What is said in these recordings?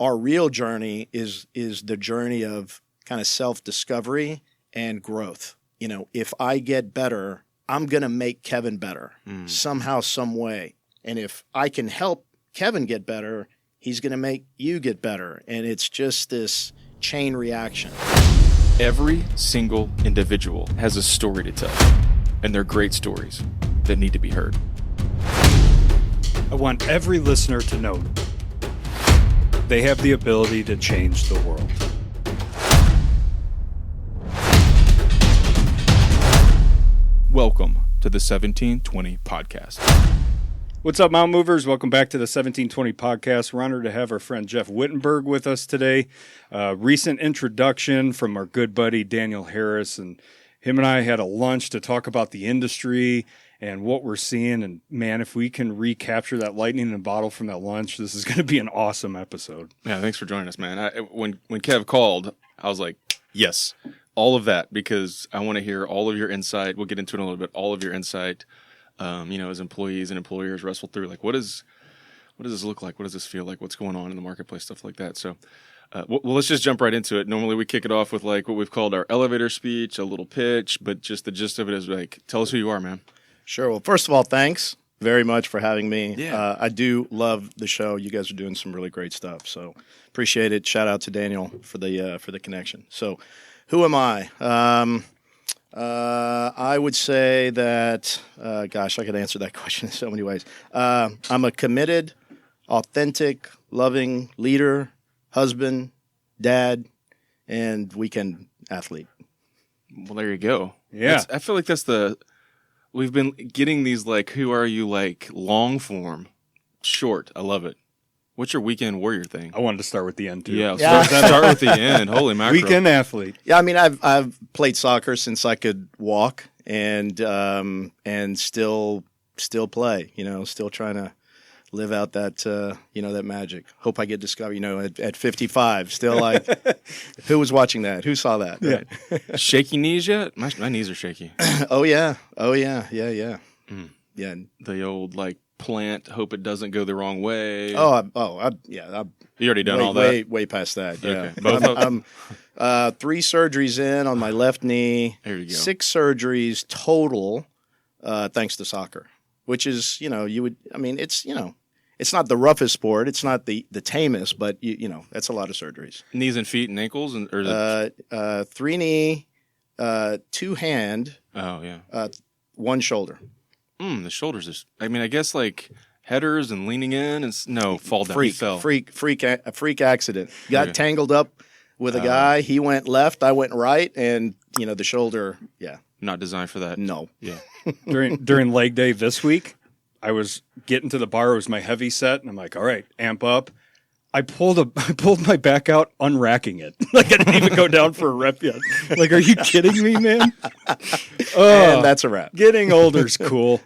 our real journey is the journey of kind of self-discovery and growth. You know, if I get better, I'm going to make Kevin better somehow, some way. And if I can help Kevin get better, he's going to make you get better. And it's just this chain reaction. Every single individual has a story to tell, and they're great stories that need to be heard. I want every listener to know they have the ability to change the world. Welcome to the 1720 Podcast. What's up, Mountain Movers? Welcome back to the 1720 Podcast. We're honored to have our friend Jeff Wittenberg with us today. Recent introduction from our good buddy Daniel Harris, and him and I had a lunch to talk about the industry and what we're seeing. And man, if we can recapture that lightning in a bottle from that lunch, this is going to be an awesome episode. Yeah, thanks for joining us, man. When Kev called, I was like, yes, all of that, because I want to hear all of your insight. We'll get into it in a little bit, all of your insight. As employees and employers wrestle through, like, what does this look like? What does this feel like? What's going on in the marketplace? Stuff like that. So, well, let's just jump right into it. Normally we kick it off with like what we've called our elevator speech, a little pitch, but just the gist of it is like, tell us who you are, man. Sure. Well, first of all, thanks very much for having me. Yeah. I do love the show. You guys are doing some really great stuff. So appreciate it. Shout out to Daniel for the connection. So who am I? I would say that, I could answer that question in so many ways. I'm a committed, authentic, loving leader, husband, dad, and weekend athlete. Well, there you go. Yeah. I feel like we've been getting these like, who are you, like long form, short. I love it. What's your weekend warrior thing? I wanted to start with the end, too. Yeah. Start with the end. Holy mackerel. Weekend athlete. Yeah, I mean, I've played soccer since I could walk, and still play. You know, still trying to live out that that magic. Hope I get discovered. You know, at 55, still like, who was watching that? Who saw that? Yeah. Right? Shaky knees yet? My knees are shaky. Oh yeah. Mm. Yeah. The old like plant. Hope it doesn't go the wrong way. You already done all that. Way past that. Yeah. Okay. I'm 3 surgeries in on my left knee. There you go. 6 surgeries total, thanks to soccer. Which is, it's not the roughest sport. It's not the tamest, but that's a lot of surgeries. Knees and feet and ankles, or 3 knee, 2 hand. Oh yeah. 1 shoulder. The shoulders is. I mean, I guess like headers and leaning in and fall down. He fell. Freak accident. Got Okay. tangled up with a guy. He went left. I went right, and the shoulder. Yeah. Not designed for that. No. Yeah. During leg day this week, I was getting to the bar. It was my heavy set, and I'm like, all right, amp up. I pulled my back out, unracking it. Like I didn't even go down for a rep yet. Like, are you kidding me, man? And that's a wrap. Getting older's cool.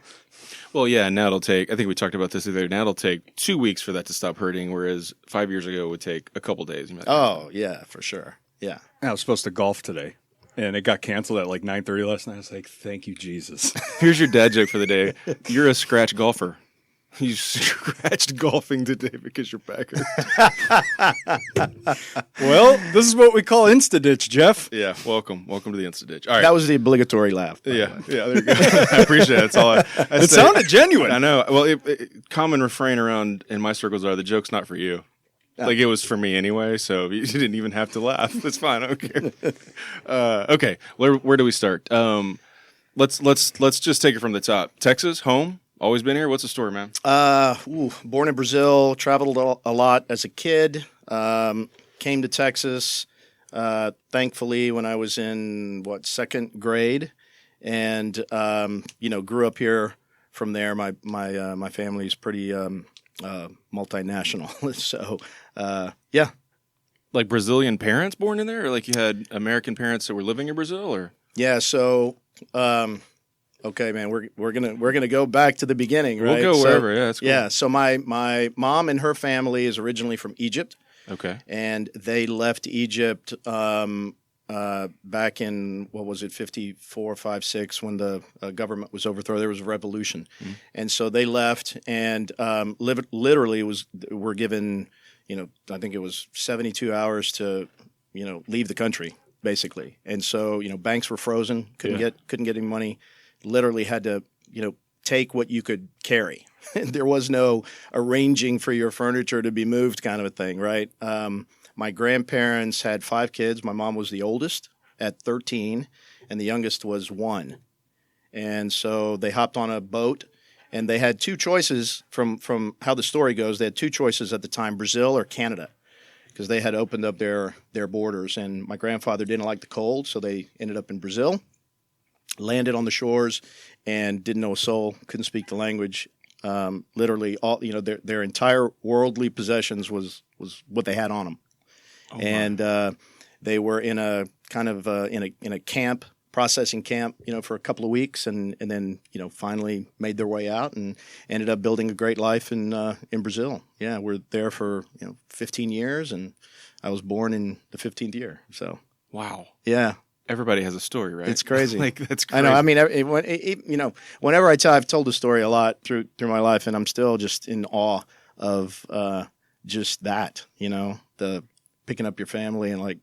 Well, yeah. Now it'll take. I think we talked about this the other day. Now it'll take 2 weeks for that to stop hurting, whereas 5 years ago it would take a couple days. You'd be like, Oh yeah, for sure. Yeah. I was supposed to golf today, and it got canceled at like 9:30 last night. I was like, thank you, Jesus. Here's your dad joke for the day. You're a scratch golfer. You scratched golfing today because your back hurt. Well, this is what we call Insta-ditch, Jeff. Yeah, welcome to the Insta-ditch. All right. That was the obligatory laugh. Yeah, there you go. I appreciate it. That's all It sounded genuine. I know. Well, common refrain around in my circles are the joke's not for you. Like it was for me anyway, so you didn't even have to laugh. It's fine. I don't care. Okay, where do we start? Let's just take it from the top. Texas, home. Always been here? What's the story, man? Born in Brazil, traveled a lot as a kid, came to Texas, thankfully, when I was in, 2nd grade, and, grew up here from there. My family's pretty multinational, so, yeah. Like Brazilian parents born in there? Or like you had American parents that were living in Brazil? Or Yeah, so... okay, man, we're gonna go back to the beginning, right? We'll go wherever. Yeah, that's cool. Yeah. So my mom and her family is originally from Egypt. Okay. And they left Egypt back in, 54, 5, 6, when the government was overthrown. There was a revolution. Mm-hmm. And so they left and literally were given, I think it was 72 hours to, leave the country basically. And so, banks were frozen, couldn't get any money, literally had to, take what you could carry. There was no arranging for your furniture to be moved kind of a thing, right? My grandparents had 5 kids. My mom was the oldest at 13, and the youngest was 1. And so they hopped on a boat, and they had 2 choices from how the story goes. They had 2 choices at the time, Brazil or Canada, because they had opened up their borders. And my grandfather didn't like the cold, so they ended up in Brazil, landed on the shores, and didn't know a soul, couldn't speak the language. Literally, all their entire worldly possessions was what they had on them. Oh, and they were in a kind of in a camp, processing camp, for a couple of weeks, and then finally made their way out and ended up building a great life in Brazil. Yeah, we're there for 15 years, and I was born in the 15th year. So wow, yeah. Everybody has a story, right? It's crazy. That's crazy. I know. I mean, whenever I tell, I've told the story a lot through my life, and I'm still just in awe of just that, the picking up your family and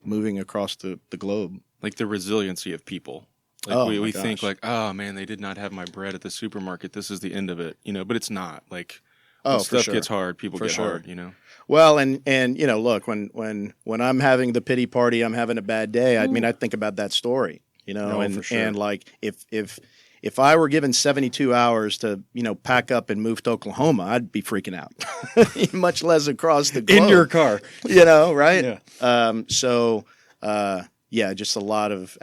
moving across the globe. Like the resiliency of people. Like we think gosh. oh man, they did not have my bread at the supermarket. This is the end of it, but it's not. Like Oh, when stuff sure. gets hard, people For get sure. hard, Well, and look, when I'm having the pity party, I'm having a bad day. I mean, I think about that story, No, and for sure. and like if I were given 72 hours to pack up and move to Oklahoma, I'd be freaking out, much less across the globe In your car. right? Yeah. Yeah, just a lot of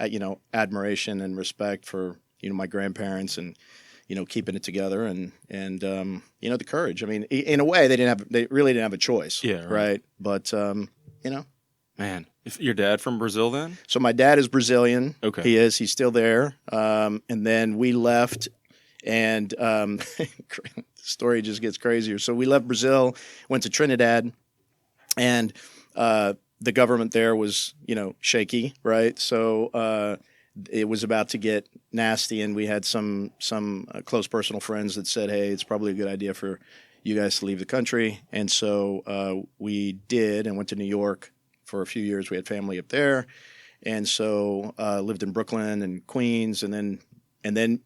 admiration and respect for my grandparents and keeping it together and the courage. I mean, in a way, they really didn't have a choice. Yeah, right. But Man, your dad from Brazil then? so my dad is Brazilian. Okay. He's still there. And then we left, and the story just gets crazier. So we left Brazil, went to Trinidad, and the government there was shaky, right? So it was about to get nasty, and we had some close personal friends that said, hey, it's probably a good idea for you guys to leave the country. And so we did, and went to New York for a few years. We had family up there, and so lived in Brooklyn and Queens, and then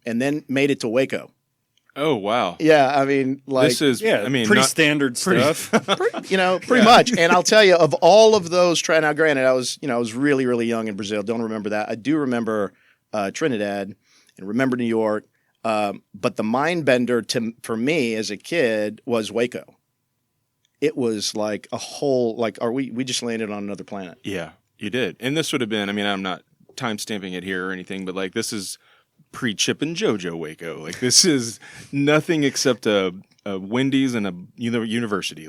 made it to Waco. Oh wow! Yeah, I mean, like This is pretty standard stuff. pretty much. And I'll tell you, of all of those, now granted, I was really, really young in Brazil. Don't remember that. I do remember Trinidad and remember New York. But the mind bender for me as a kid was Waco. It was like a whole, we just landed on another planet. Yeah, you did. And this would have been, I'm not time stamping it here or anything, but this is pre-Chip and JoJo Waco. This is nothing except a Wendy's and a university.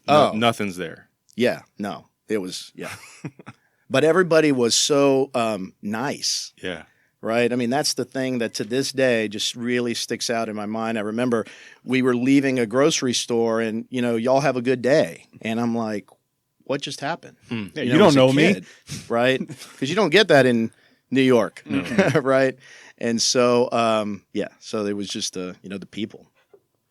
Nothing's there. Yeah, no, it was, yeah. But everybody was so nice. Yeah. Right? I mean, that's the thing that to this day just really sticks out in my mind. I remember we were leaving a grocery store and, y'all have a good day. And I'm like, what just happened? Yeah, you don't know me. Right? Because you don't get that in New York. No. Right? And so, so it was just, the people.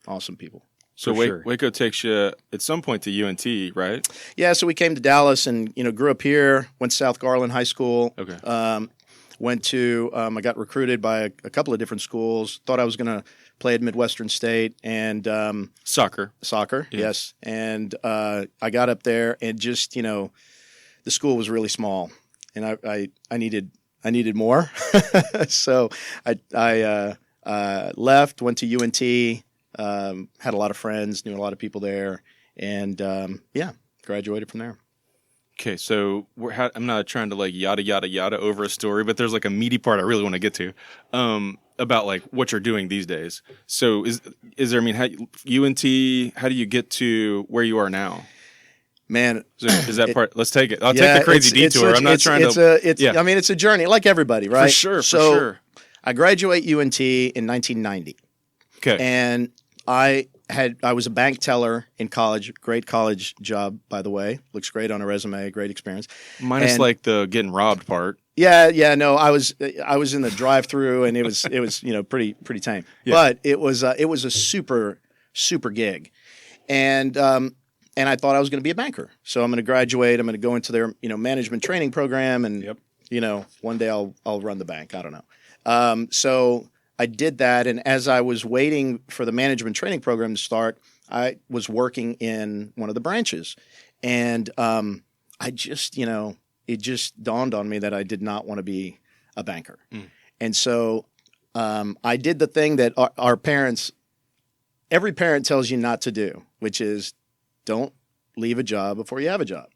Awesome people. So sure. Waco takes you at some point to UNT, right? Yeah, so we came to Dallas and, grew up here, went to South Garland High School. Okay. Went to, I got recruited by a couple of different schools. Thought I was going to play at Midwestern State and Soccer, yeah. Yes. And I got up there and just, the school was really small, and I needed more. So I left, went to UNT, had a lot of friends, knew a lot of people there, and graduated from there. Okay, so I'm not trying to yada yada yada over a story, but there's a meaty part I really want to get to about what you're doing these days. So is there? UNT? How do you get to where you are now? Man, is that part? Let's take it. I'll take the crazy detour. I'm not trying to. I mean, it's a journey, like everybody, right? For So sure. I graduate UNT in 1990. Okay, and I was a bank teller in college. Great college job, by the way. Looks great on a resume. Great experience. Minus the getting robbed part. Yeah. No, I was in the drive-through, and it was pretty tame. Yeah. But it was a super gig, and I thought I was going to be a banker. So I'm going to graduate. I'm going to go into their, management training program, and one day I'll run the bank. I don't know. So I did that, and as I was waiting for the management training program to start, I was working in one of the branches, and I just, it just dawned on me that I did not want to be a banker, and so I did the thing that our parents, every parent tells you not to do, which is don't leave a job before you have a job.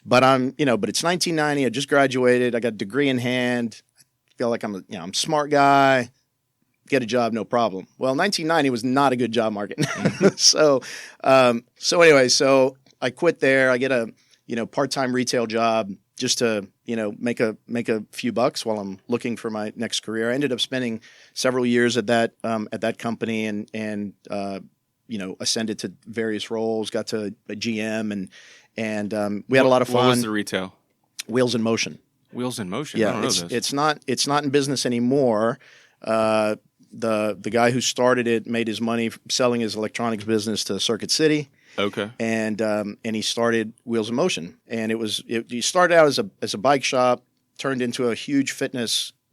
But but it's 1990. I just graduated. I got a degree in hand. I feel like I'm a smart guy. Get a job, no problem. Well, 1990 was not a good job market. So anyway, so I quit there. I get a part-time retail job just to make a few bucks while I'm looking for my next career. I ended up spending several years at that company and ascended to various roles. Got to a GM and we had a lot of fun. What was the retail? Wheels in Motion. Wheels in Motion. Yeah, I don't know this. It's not in business anymore. The guy who started it made his money selling his electronics business to Circuit City. Okay. And he started Wheels in Motion, and he started out as a bike shop, turned into a huge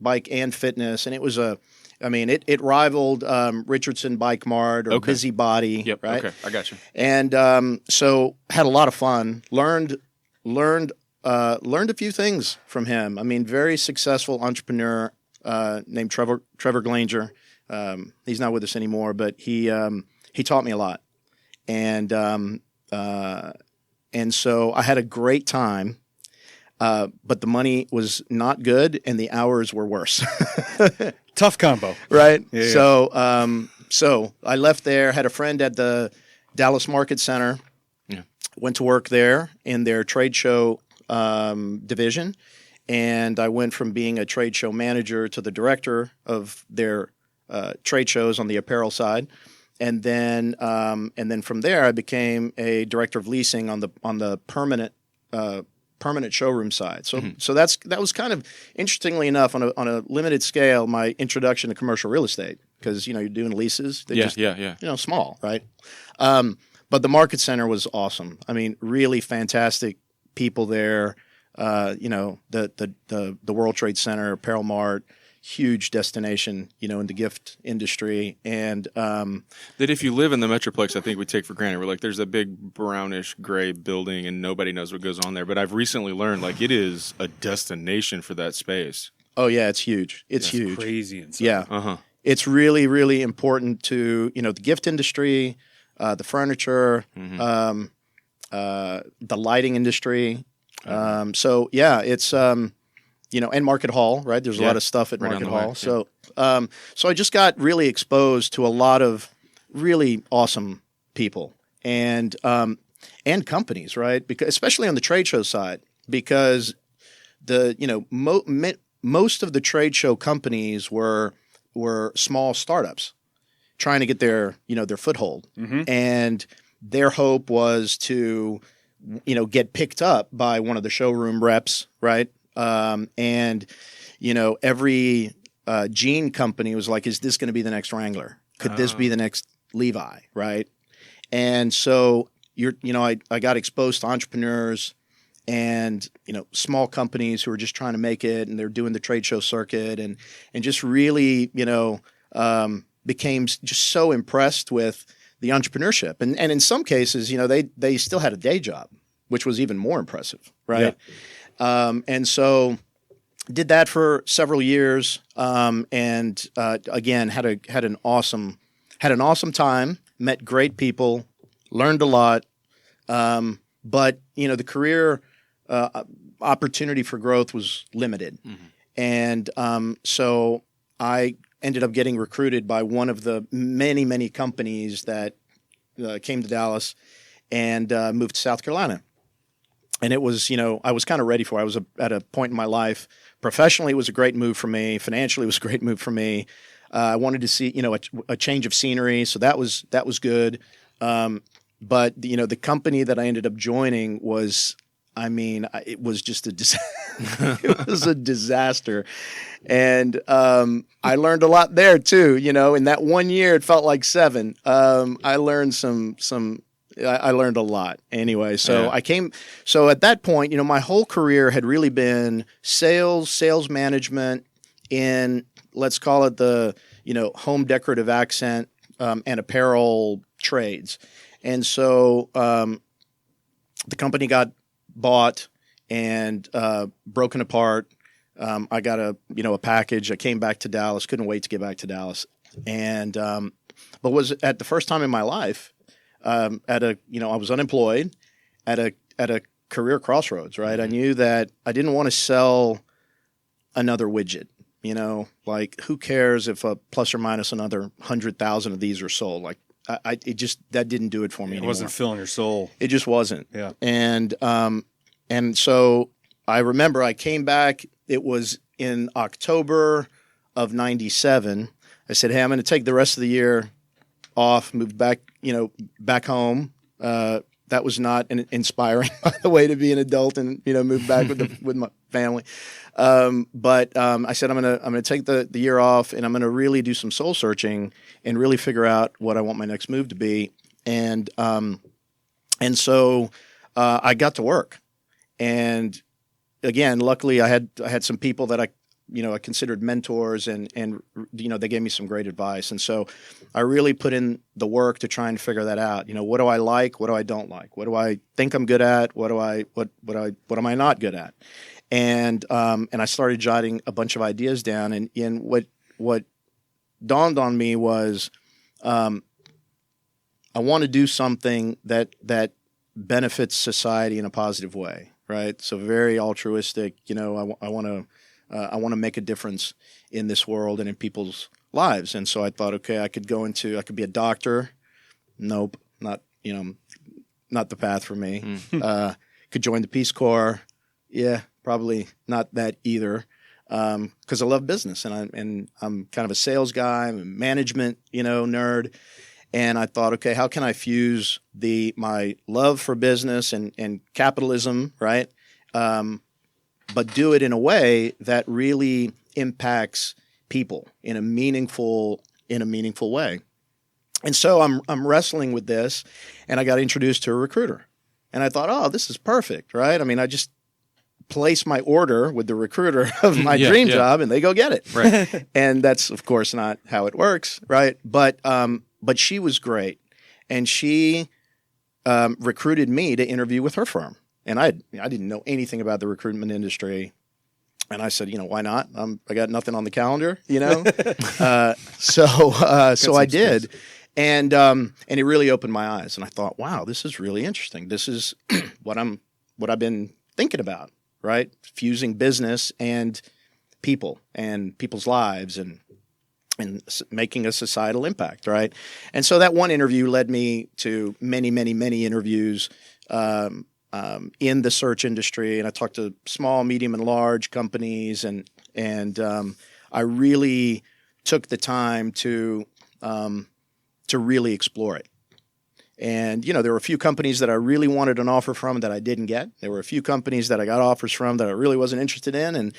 bike and fitness, and it was it rivaled Richardson Bike Mart or Busybody. Yep. Right. Okay, I got you. And so had a lot of fun. Learned a few things from him. I mean, very successful entrepreneur named Trevor Glanger. He's not with us anymore, but he taught me a lot. And so I had a great time, but the money was not good and the hours were worse. Tough combo, right? Yeah. So I left there. Had a friend at the Dallas Market Center. Yeah. Went to work there in their trade show division, and I went from being a trade show manager to the director of their trade shows on the apparel side. And then from there, I became a director of leasing on the permanent showroom side. So that was kind of, interestingly enough, on a limited scale, my introduction to commercial real estate, because you're doing leases. They're small, right? But the Market Center was awesome. I mean, really fantastic people there. The World Trade Center, Apparel Mart. Huge destination, in the gift industry, and that if you live in the Metroplex, I think we take for granted. We're like, there's a big brownish gray building, and nobody knows what goes on there. But I've recently learned, it is a destination for that space. Oh yeah, it's huge. It's huge, crazy inside. Yeah, It's really, really important to the gift industry, the furniture, the lighting industry. So yeah, it's. And Market Hall, right? There's a lot of stuff at Market Hall. So I just got really exposed to a lot of really awesome people and companies, right? Because especially on the trade show side, because most of the trade show companies were small startups trying to get their foothold, and their hope was to get picked up by one of the showroom reps, right? Every jean company was like, is this going to be the next Wrangler? Could this be the next Levi? Right. And so I got exposed to entrepreneurs and, small companies who are just trying to make it, and they're doing the trade show circuit and just really, became just so impressed with the entrepreneurship. And in some cases, they still had a day job, which was even more impressive. Right. Yeah. And so did that for several years, and again had an awesome time. Met great people, learned a lot, but the career opportunity for growth was limited, and so I ended up getting recruited by one of the many companies that came to Dallas and moved to South Carolina. And it was, I was kind of ready for it. I was at a point in my life. Professionally, it was a great move for me. Financially, it was a great move for me. I wanted to see, a change of scenery. So that was good. But, the company that I ended up joining was, it was just it was a disaster. And I learned a lot there too. In that 1 year, it felt like 7. I learned some I learned a lot. Anyway, so so at that point, my whole career had really been sales management in, let's call it the, home decorative accent and apparel trades. And so the company got bought and broken apart. I got a package. I came back to Dallas. Couldn't wait to get back to Dallas. And but was at the first time in my life I was unemployed at a career crossroads. Right. I knew that I didn't want to sell another widget. Like who cares if a plus or minus another 100,000 of these are sold? Like that didn't do it for me anymore. It wasn't filling your soul. It just wasn't. Yeah. And so I remember I came back. It was in October of '97. I said, "Hey, I'm going to take the rest of the year off, move back, back home." That was not inspiring, by the way, to be an adult and move back with my family. But I said, I'm gonna take the year off, and I'm gonna really do some soul searching and really figure out what I want my next move to be. And so I got to work, and again, luckily I had some people that I considered mentors, and they gave me some great advice. And so I really put in the work to try and figure that out. What do I like? What do I don't like? What do I think I'm good at? What am I not good at? And I started jotting a bunch of ideas down. And what dawned on me was I want to do something that benefits society in a positive way, right? So very altruistic. I want to make a difference in this world and in people's lives. And so I thought, okay, I could be a doctor. Nope, not the path for me. Could join the Peace Corps. Yeah, probably not that either. Because I love business, and I'm kind of a sales guy. I'm a management, nerd. And I thought, okay, how can I fuse my love for business and capitalism, right? But do it in a way that really impacts people in a meaningful way. And so I'm wrestling with this, and I got introduced to a recruiter, and I thought, oh, this is perfect, right? I mean, I just place my order with the recruiter of my dream job, and they go get it, right? And that's of course not how it works, right? But she was great, and she recruited me to interview with her firm. And I didn't know anything about the recruitment industry. And I said, why not? I got nothing on the calendar, So I did. And it really opened my eyes. And I thought, wow, this is really interesting. This is what I've been thinking about, right? Fusing business and people and people's lives and making a societal impact, right? And so that one interview led me to many, many, many interviews in the search industry, and I talked to small, medium, and large companies, and I really took the time to really explore it. And there were a few companies that I really wanted an offer from that I didn't get. There were a few companies that I got offers from that I really wasn't interested in,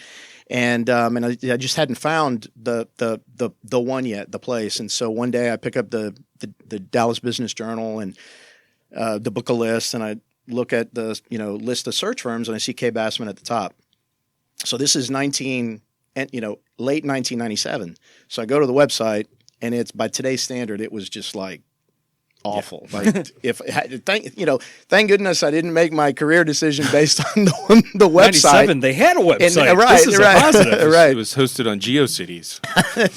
and I just hadn't found the one yet, the place. And so one day I pick up the Dallas Business Journal and the book a list, and I look at the list of search firms, and I see Kaye Bassman at the top. So this is late 1997. So I go to the website, and it's, by today's standard, it was just like awful. Yeah. Like thank goodness I didn't make my career decision based on the website. 97, they had a website. And, right, this is right, a positive. right. It was hosted on GeoCities.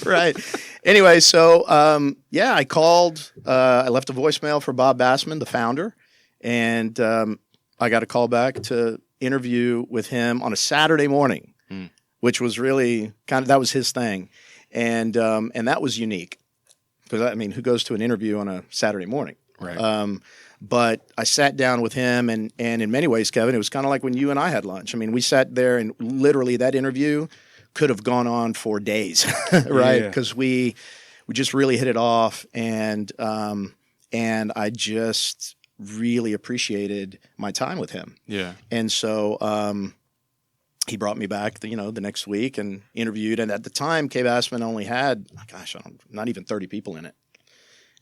Right. Anyway, so I called. I left a voicemail for Bob Bassman, the founder. And I got a call back to interview with him on a Saturday morning, which was really that was his thing. And that was unique because, who goes to an interview on a Saturday morning? Right. But I sat down with him, and in many ways, Kevin, it was kind of like when you and I had lunch. We sat there, and literally that interview could have gone on for days, right? Because we just really hit it off, and I just really appreciated my time with him. Yeah. And so he brought me back the next week and interviewed. And at the time, Kaye Bassman only had, not even 30 people in it.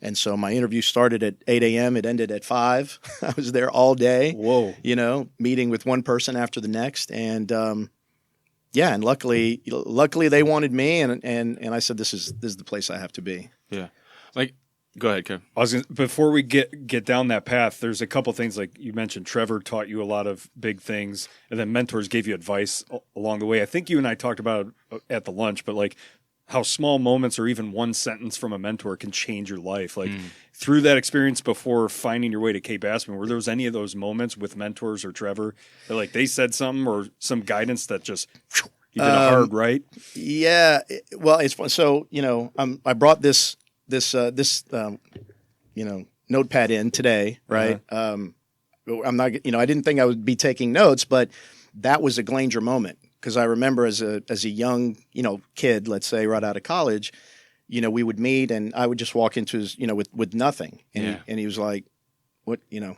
And so my interview started at 8 a.m. It ended at 5. I was there all day. Whoa. Meeting with one person after the next. And and luckily they wanted me, and I said, this is the place I have to be. Yeah. Like, go ahead, Kev. Before we get down that path, there's a couple things, like you mentioned, Trevor taught you a lot of big things, and then mentors gave you advice along the way. I think you and I talked about it at the lunch, but like how small moments or even one sentence from a mentor can change your life. Like through that experience before finding your way to Kaye Bassman, were there was any of those moments with mentors or Trevor that like they said something or some guidance that just you did a hard right? Yeah. Well, it's fun. So, I brought this notepad in today, right? I'm not, I didn't think I would be taking notes, but that was a Granger moment. Because I remember as a young, kid, let's say right out of college, we would meet and I would just walk into his, with nothing. And, he was like, what, you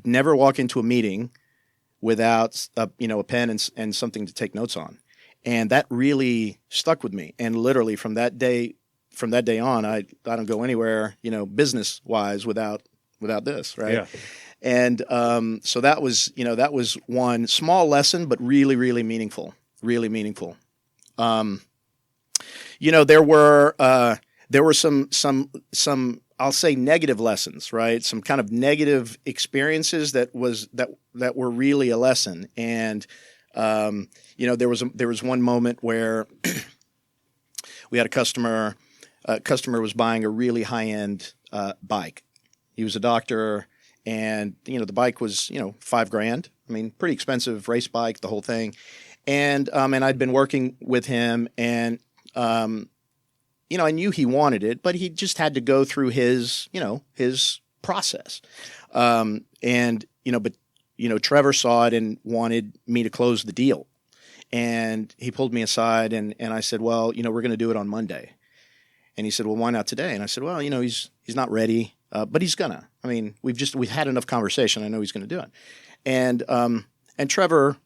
never walk into a meeting without, a pen and something to take notes on. And that really stuck with me. And literally from that day on, I don't go anywhere, business wise without this. Right. Yeah. And so that was one small lesson, but really, really meaningful. Really meaningful. There were some I'll say negative lessons, right? Some kind of negative experiences that were really a lesson. And there was one moment where we had a customer. Customer was buying a really high-end bike. He was a doctor. And, the bike was, $5,000. I mean, pretty expensive race bike, the whole thing. And I'd been working with him and, I knew he wanted it, but he just had to go through his process. But Trevor saw it and wanted me to close the deal. And he pulled me aside and I said, well, we're going to do it on Monday. And he said, well, why not today? And I said, well, he's not ready. But he's gonna. I mean, we've had enough conversation. I know he's gonna do it. And Trevor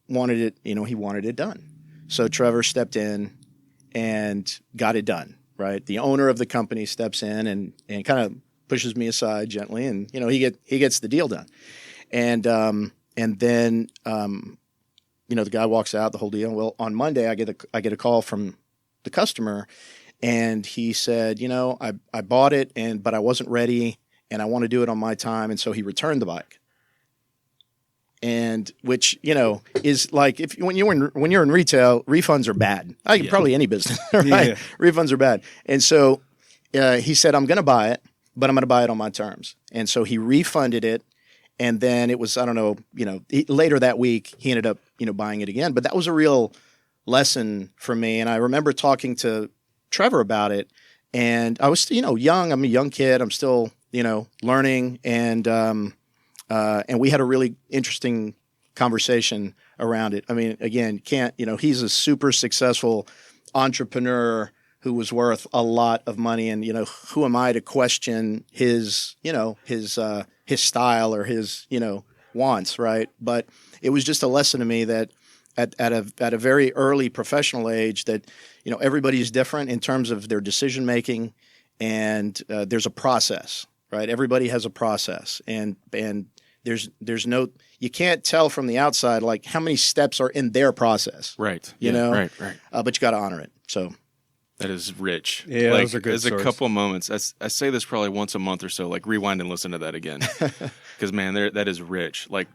wanted it. He wanted it done. So Trevor stepped in and got it done. Right. The owner of the company steps in and kind of pushes me aside gently, and he gets the deal done. And then the guy walks out. The whole deal. Well, on Monday, I get a call from the customer. And he said, I bought it, but I wasn't ready, and I want to do it on my time. And so he returned the bike. And which, is like when you're in retail, refunds are bad. Probably any business, right? Yeah. Refunds are bad. And so he said, I'm going to buy it, but I'm going to buy it on my terms. And so he refunded it. And then it was, I don't know, later that week, he ended up, buying it again. But that was a real lesson for me. And I remember talking to Trevor about it, and I was, young. I'm a young kid. I'm still, learning, and we had a really interesting conversation around it. I mean, again, he's a super successful entrepreneur who was worth a lot of money, and who am I to question his style or his wants, right? But it was just a lesson to me that at a very early professional age that everybody's different in terms of their decision making, and there's a process, right? Everybody has a process, and there's no, you can't tell from the outside like how many steps are in their process, right? Right. But you got to honor it. So that is rich. Yeah, those are good. There's a couple of moments. I say this probably once a month or so. Like rewind and listen to that again, because man, that is rich. Like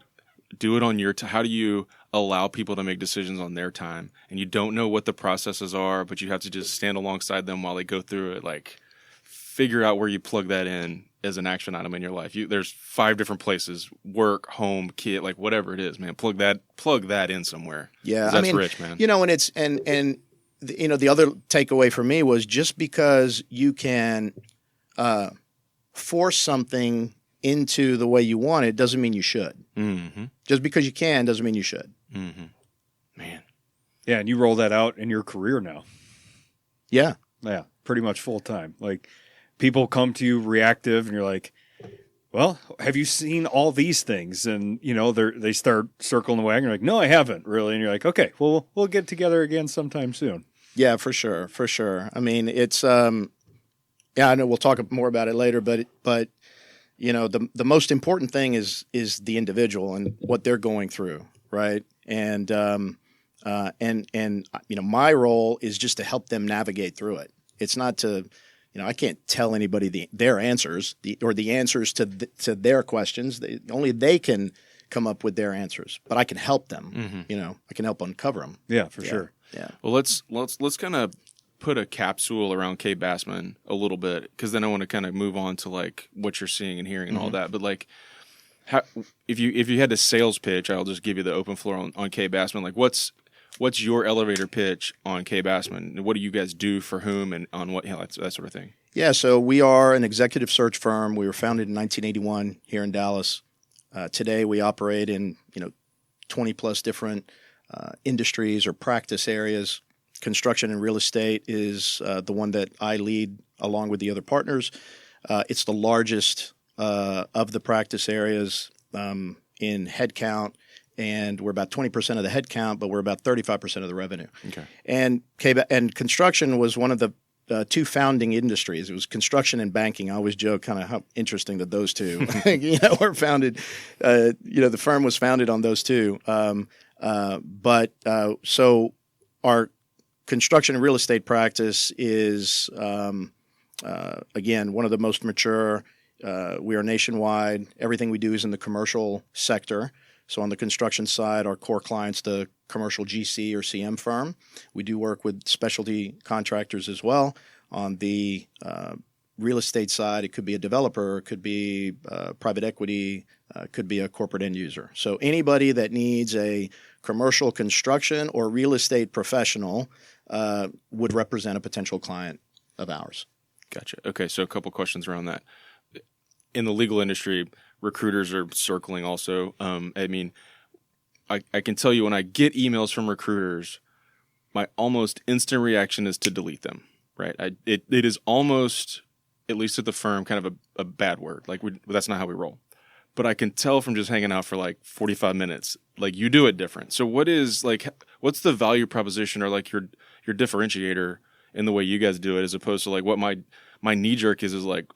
do it on your how do you allow people to make decisions on their time, and you don't know what the processes are, but you have to just stand alongside them while they go through it. Like figure out where you plug that in as an action item in your life. There's 5 different places: work, home, kid, like whatever it is, man. Plug that in somewhere. Yeah, that's rich, man. And it's and the other takeaway for me was just because you can force something into the way you want it doesn't mean you should. Mm-hmm. Just because you can doesn't mean you should. Mm-hmm. Man. Yeah, and you roll that out in your career now. Yeah. Yeah, pretty much full time. Like people come to you reactive and you're like, well, have you seen all these things? And, they start circling the wagon. You're like, no, I haven't really. And you're like, okay, well, we'll get together again sometime soon. Yeah, for sure. I mean, it's, Yeah, I know we'll talk more about it later, but you know, the most important thing is the individual and what they're going through, right? And you know, my role is just to help them navigate through it. It's not to, you know, I can't tell anybody their answers or the answers to their questions. Only they can come up with their answers, but I can help them. Mm-hmm. You know, I can help uncover them. Yeah, for sure. Yeah. Well, let's kind of put a capsule around Kaye Bassman a little bit, because then I want to kind of move on to like what you're seeing and hearing and all that. But like, if you had a sales pitch, I'll just give you the open floor on Kaye Bassman. Like, what's your elevator pitch on Kaye Bassman? What do you guys do for whom and on what, that sort of thing? Yeah, so we are an executive search firm. We were founded in 1981 here in Dallas. Today we operate in 20 plus different industries or practice areas. Construction and real estate is the one that I lead along with the other partners. It's the largest of the practice areas in headcount, and we're about 20% of the headcount, but we're about 35% of the revenue. Okay. And construction was one of the two founding industries. It was construction and banking. I always joke kind of how interesting that those two were founded. The firm was founded on those two. So our construction and real estate practice is, again, one of the most mature. We are nationwide. Everything we do is in the commercial sector. So on the construction side, our core client's the commercial GC or CM firm. We do work with specialty contractors as well. On the real estate side, it could be a developer, it could be private equity, could be a corporate end user. So anybody that needs a commercial construction or real estate professional would represent a potential client of ours. Gotcha. Okay, so a couple questions around that. In the legal industry, recruiters are circling also. I mean, I can tell you when I get emails from recruiters, my almost instant reaction is to delete them, right? It is almost, at least at the firm, kind of a bad word. Like, that's not how we roll. But I can tell from just hanging out for like 45 minutes, like you do it different. So what's the value proposition or like your differentiator in the way you guys do it, as opposed to like what my knee jerk is like,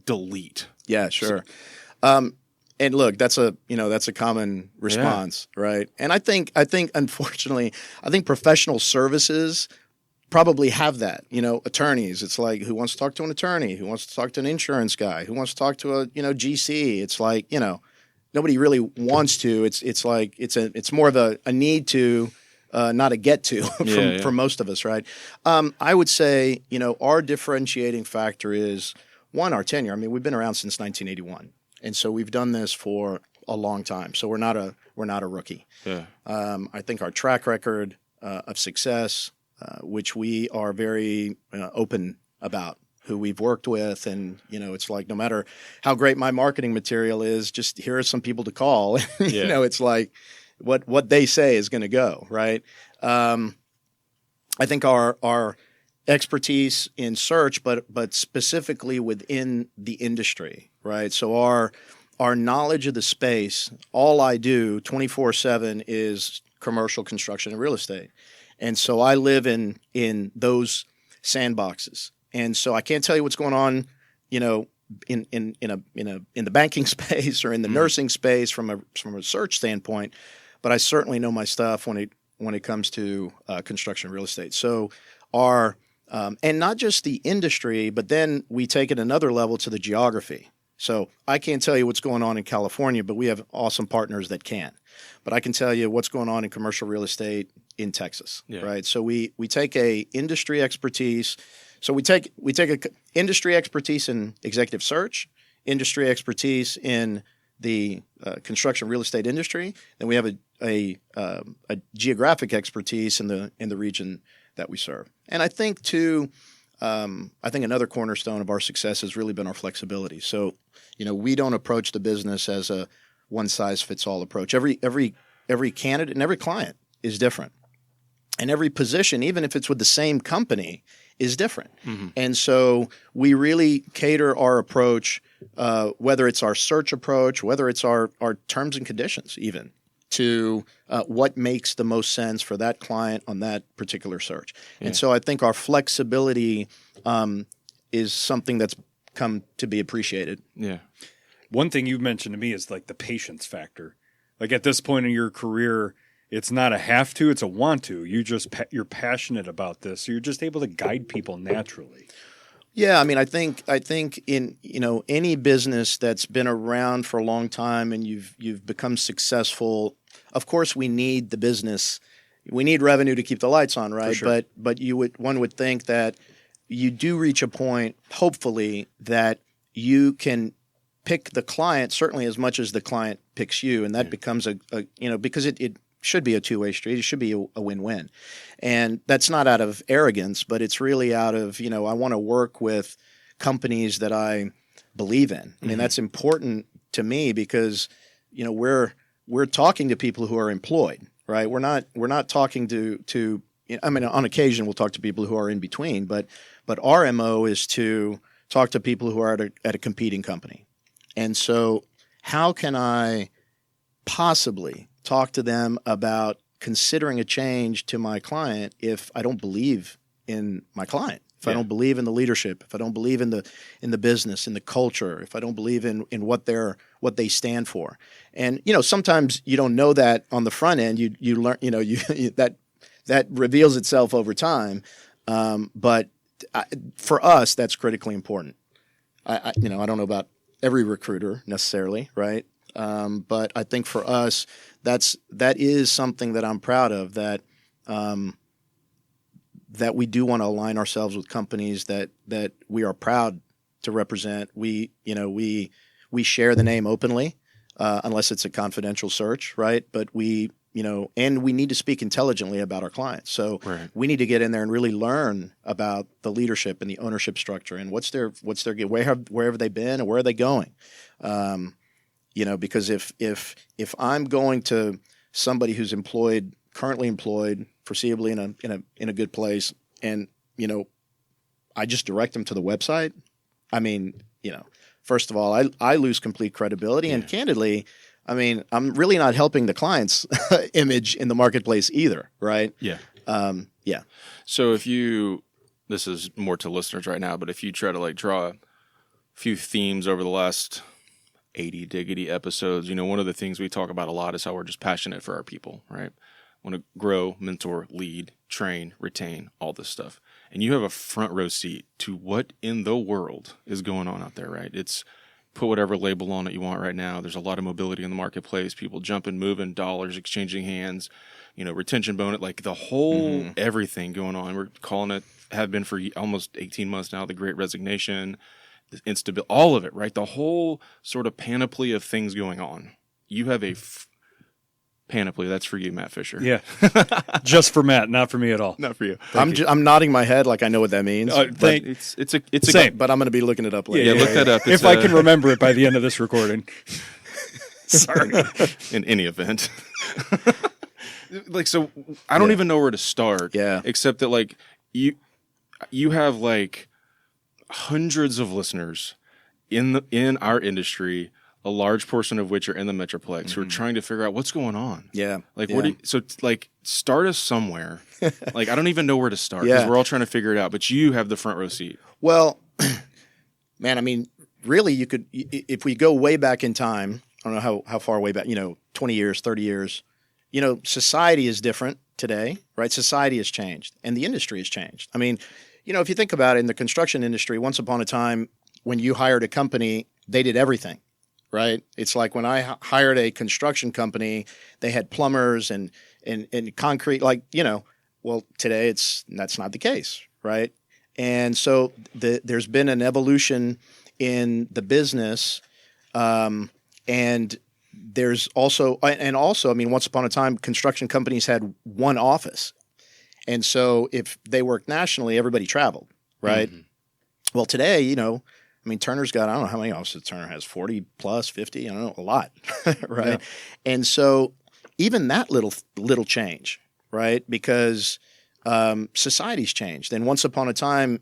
delete. Yeah, sure. And look, that's a common response, right? And I think unfortunately, professional services probably have that. Attorneys, it's like, who wants to talk to an attorney? Who wants to talk to an insurance guy? Who wants to talk to a GC? It's like, nobody really wants to. It's like it's more of a need to, not a get to for most of us, right? I would say, our differentiating factor is, one, our tenure. I mean, we've been around since 1981. And so we've done this for a long time. So we're not a rookie. Yeah. I think our track record of success, which we are very open about, who we've worked with, and it's like, no matter how great my marketing material is, just here are some people to call. It's like what they say is going to go, right? I think our expertise in search, but specifically within the industry, right? So our knowledge of the space, all I do 24/7 is commercial construction and real estate. And so I live in those sandboxes. And so I can't tell you what's going on, in the banking space or in the nursing space from a search standpoint, but I certainly know my stuff when it comes to construction and real estate. So our and not just the industry, but then we take it another level to the geography. So I can't tell you what's going on in California, but we have awesome partners that can. But I can tell you what's going on in commercial real estate in Texas, right? So we take a industry expertise. So we take a industry expertise in executive search, industry expertise in the construction real estate industry, and we have a geographic expertise in the region that we serve. And I think too, another cornerstone of our success has really been our flexibility. So, we don't approach the business as a one-size-fits-all approach. Every candidate and every client is different. And every position, even if it's with the same company, is different. Mm-hmm. And so we really cater our approach, whether it's our search approach, whether it's our terms and conditions even, to what makes the most sense for that client on that particular search. Yeah. And so I think our flexibility something that's come to be appreciated. Yeah. One thing you've mentioned to me is like the patience factor. Like at this point in your career, it's not a have to, it's a want to. You're passionate about this, so you're just able to guide people naturally. Yeah, I mean, I think in any business that's been around for a long time and you've become successful, of course we need the business, we need revenue to keep the lights on, right? Sure. But one would think that you do reach a point, hopefully, that you can pick the client certainly as much as the client picks you, and that becomes because it should be a two-way street. It should be a win-win. And that's not out of arrogance, but it's really out of, I want to work with companies that I believe in. I mean, that's important to me because, we're talking to people who are employed, right? We're not talking to I mean, on occasion we'll talk to people who are in between, but our MO is to talk to people who are at a competing company. And so how can I possibly talk to them about considering a change to my client if I don't believe in my client, if I don't believe in the leadership, if I don't believe in the business, in the culture, if I don't believe in what they stand for. And sometimes you don't know that on the front end. You learn that reveals itself over time. But for us, that's critically important. I don't know about every recruiter necessarily, right? But I think for us, that is something that I'm proud of, that we do want to align ourselves with companies that we are proud to represent. We share the name openly, unless it's a confidential search, right? But and we need to speak intelligently about our clients. So we need to get in there and really learn about the leadership and the ownership structure and what's their where have they been and where are they going. Because if I'm going to somebody who's currently employed, foreseeably in a good place, and I just direct them to the website, I mean, first of all, I lose complete credibility, and candidly, I mean, I'm really not helping the client's image in the marketplace either, right? Yeah. Yeah. So this is more to listeners right now, but if you try to draw a few themes over the last 80 diggity episodes, one of the things we talk about a lot is how we're just passionate for our people, right? Want to grow, mentor, lead, train, retain, all this stuff. And you have a front row seat to what in the world is going on out there, right? It's put whatever label on it you want right now. There's a lot of mobility in the marketplace, people jumping, moving, dollars exchanging hands, retention bonus, the whole everything going on. We're calling it, have been for almost 18 months now, the Great Resignation, the instability, all of it, right? The whole sort of panoply of things going on. You have a panoply. That's for you, Matt Fisher. Yeah. Just for Matt, not for me at all. Not for you. I'm nodding my head like I know what that means. It's same. But I'm going to be looking it up later. Yeah, look that up. If I can remember it by the end of this recording. Sorry. In any event. So I don't even know where to start. Yeah. Except that you have hundreds of listeners in our industry, a large portion of which are in the Metroplex, who are trying to figure out what's going on. Yeah. Start us somewhere. I don't even know where to start because we're all trying to figure it out, but you have the front row seat. Well, man, I mean, really you could, if we go way back in time, I don't know how far way back, 20 years, 30 years, society is different today, right? Society has changed and the industry has changed. I mean, if you think about it, in the construction industry, once upon a time, when you hired a company, they did everything, right? It's like when I hired a construction company, they had plumbers and concrete, well, today that's not the case, right? And so there's been an evolution in the business, and there's also, I mean, once upon a time, construction companies had one office. And so if they worked nationally, everybody traveled, right? Mm-hmm. Well, today, I mean, Turner's got, I don't know how many offices Turner has, 40 plus, 50, I don't know, a lot, right? Yeah. And so even that little change, right? Because society's changed. And once upon a time,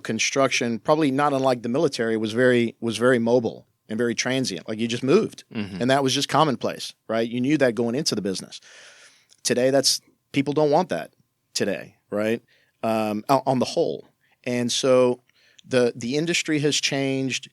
construction, probably not unlike the military, was very mobile and very transient. You just moved. Mm-hmm. And that was just commonplace, right? You knew that going into the business. Today, people don't want that today, right? On the whole. And so the industry has changed,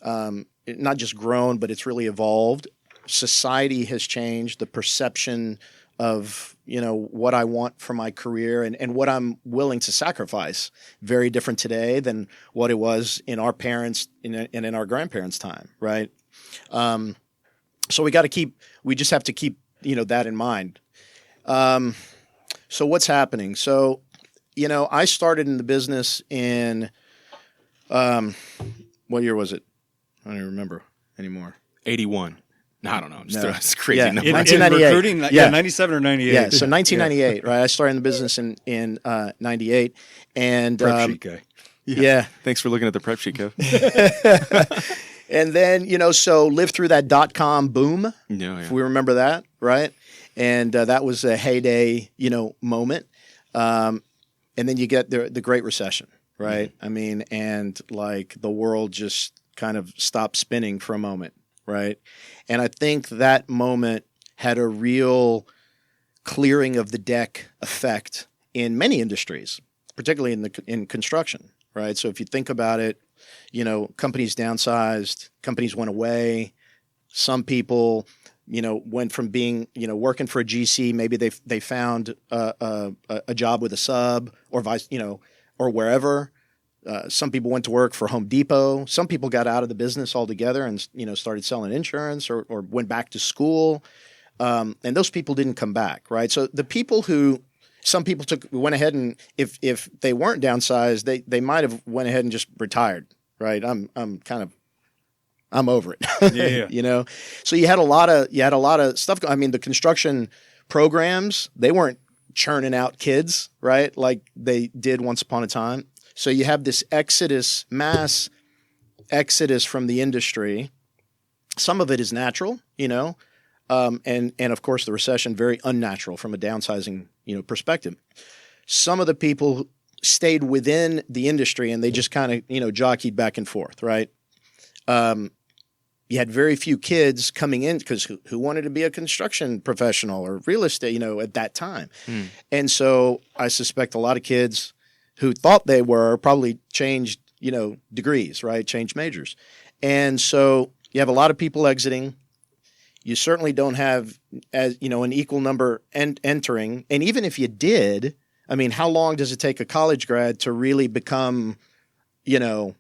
not just grown, but it's really evolved. Society has changed. The perception of, what I want for my career and what I'm willing to sacrifice, very different today than what it was in our parents' and in our grandparents' time, right? So we just have to keep, that in mind. So what's happening? So, I started in the business in, what year was it? I don't even remember anymore. 81. No, I don't know. No. It's crazy. Yeah. number. In 1998. recruiting, Yeah. 97 or 98. Yeah, so 1998, right? I started in the business in 98. And Prep sheet guy. yeah. Thanks for looking at the prep sheet, Kev. And then, so lived through that .com boom, Yeah. if we remember that, right? And that was a heyday, moment. And then you get the Great Recession, right? I mean, and like the world just kind of stopped spinning for a moment, right? And I think that moment had a real clearing of the deck effect in many industries, particularly in construction, right? So if you think about it, companies downsized, companies went away. Some people, went from being, working for a GC, maybe they found a job with a sub or vice, or wherever. Some people went to work for Home Depot. Some people got out of the business altogether and, started selling insurance or went back to school. And those people didn't come back, right? So the people some people went ahead and if they weren't downsized, they might have went ahead and just retired, right? I'm over it. Yeah. So you had a lot of stuff. I mean, the construction programs, they weren't churning out kids, right? Like they did once upon a time. So you have this mass exodus from the industry. Some of it is natural, and of course the recession, very unnatural from a downsizing, perspective. Some of the people stayed within the industry and they just kind of, jockeyed back and forth, right? You had very few kids coming in because who wanted to be a construction professional or real estate, at that time. And so I suspect a lot of kids who thought they were probably changed, degrees, right? Changed majors. And so you have a lot of people exiting. You certainly don't have an equal number entering. And even if you did, I mean, how long does it take a college grad to really become, a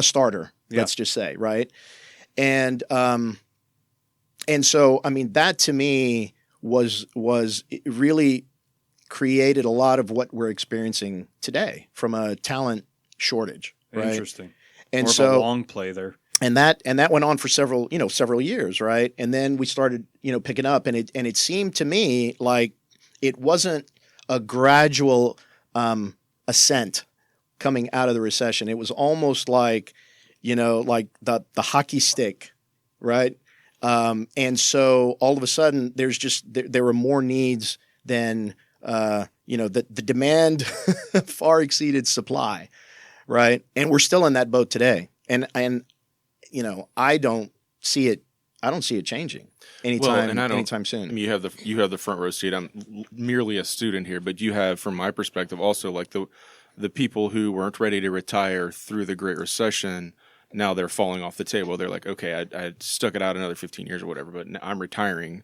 starter, let's just say, right? And so, I mean, that to me was really created a lot of what we're experiencing today from a talent shortage, right? Interesting. And More so of a long play there. And that went on for several years, right? And then we started, picking up, and it seemed to me like it wasn't a gradual ascent coming out of the recession. It was almost like, like the hockey stick, right? And so all of a sudden, there were more needs than the demand far exceeded supply, right? And we're still in that boat today, and I don't see it changing anytime soon. I mean, you have the front row seat. I'm merely a student here, but you have, from my perspective, also like the people who weren't ready to retire through the Great Recession. Now they're falling off the table. They're like, okay, I stuck it out another 15 years or whatever, but now I'm retiring,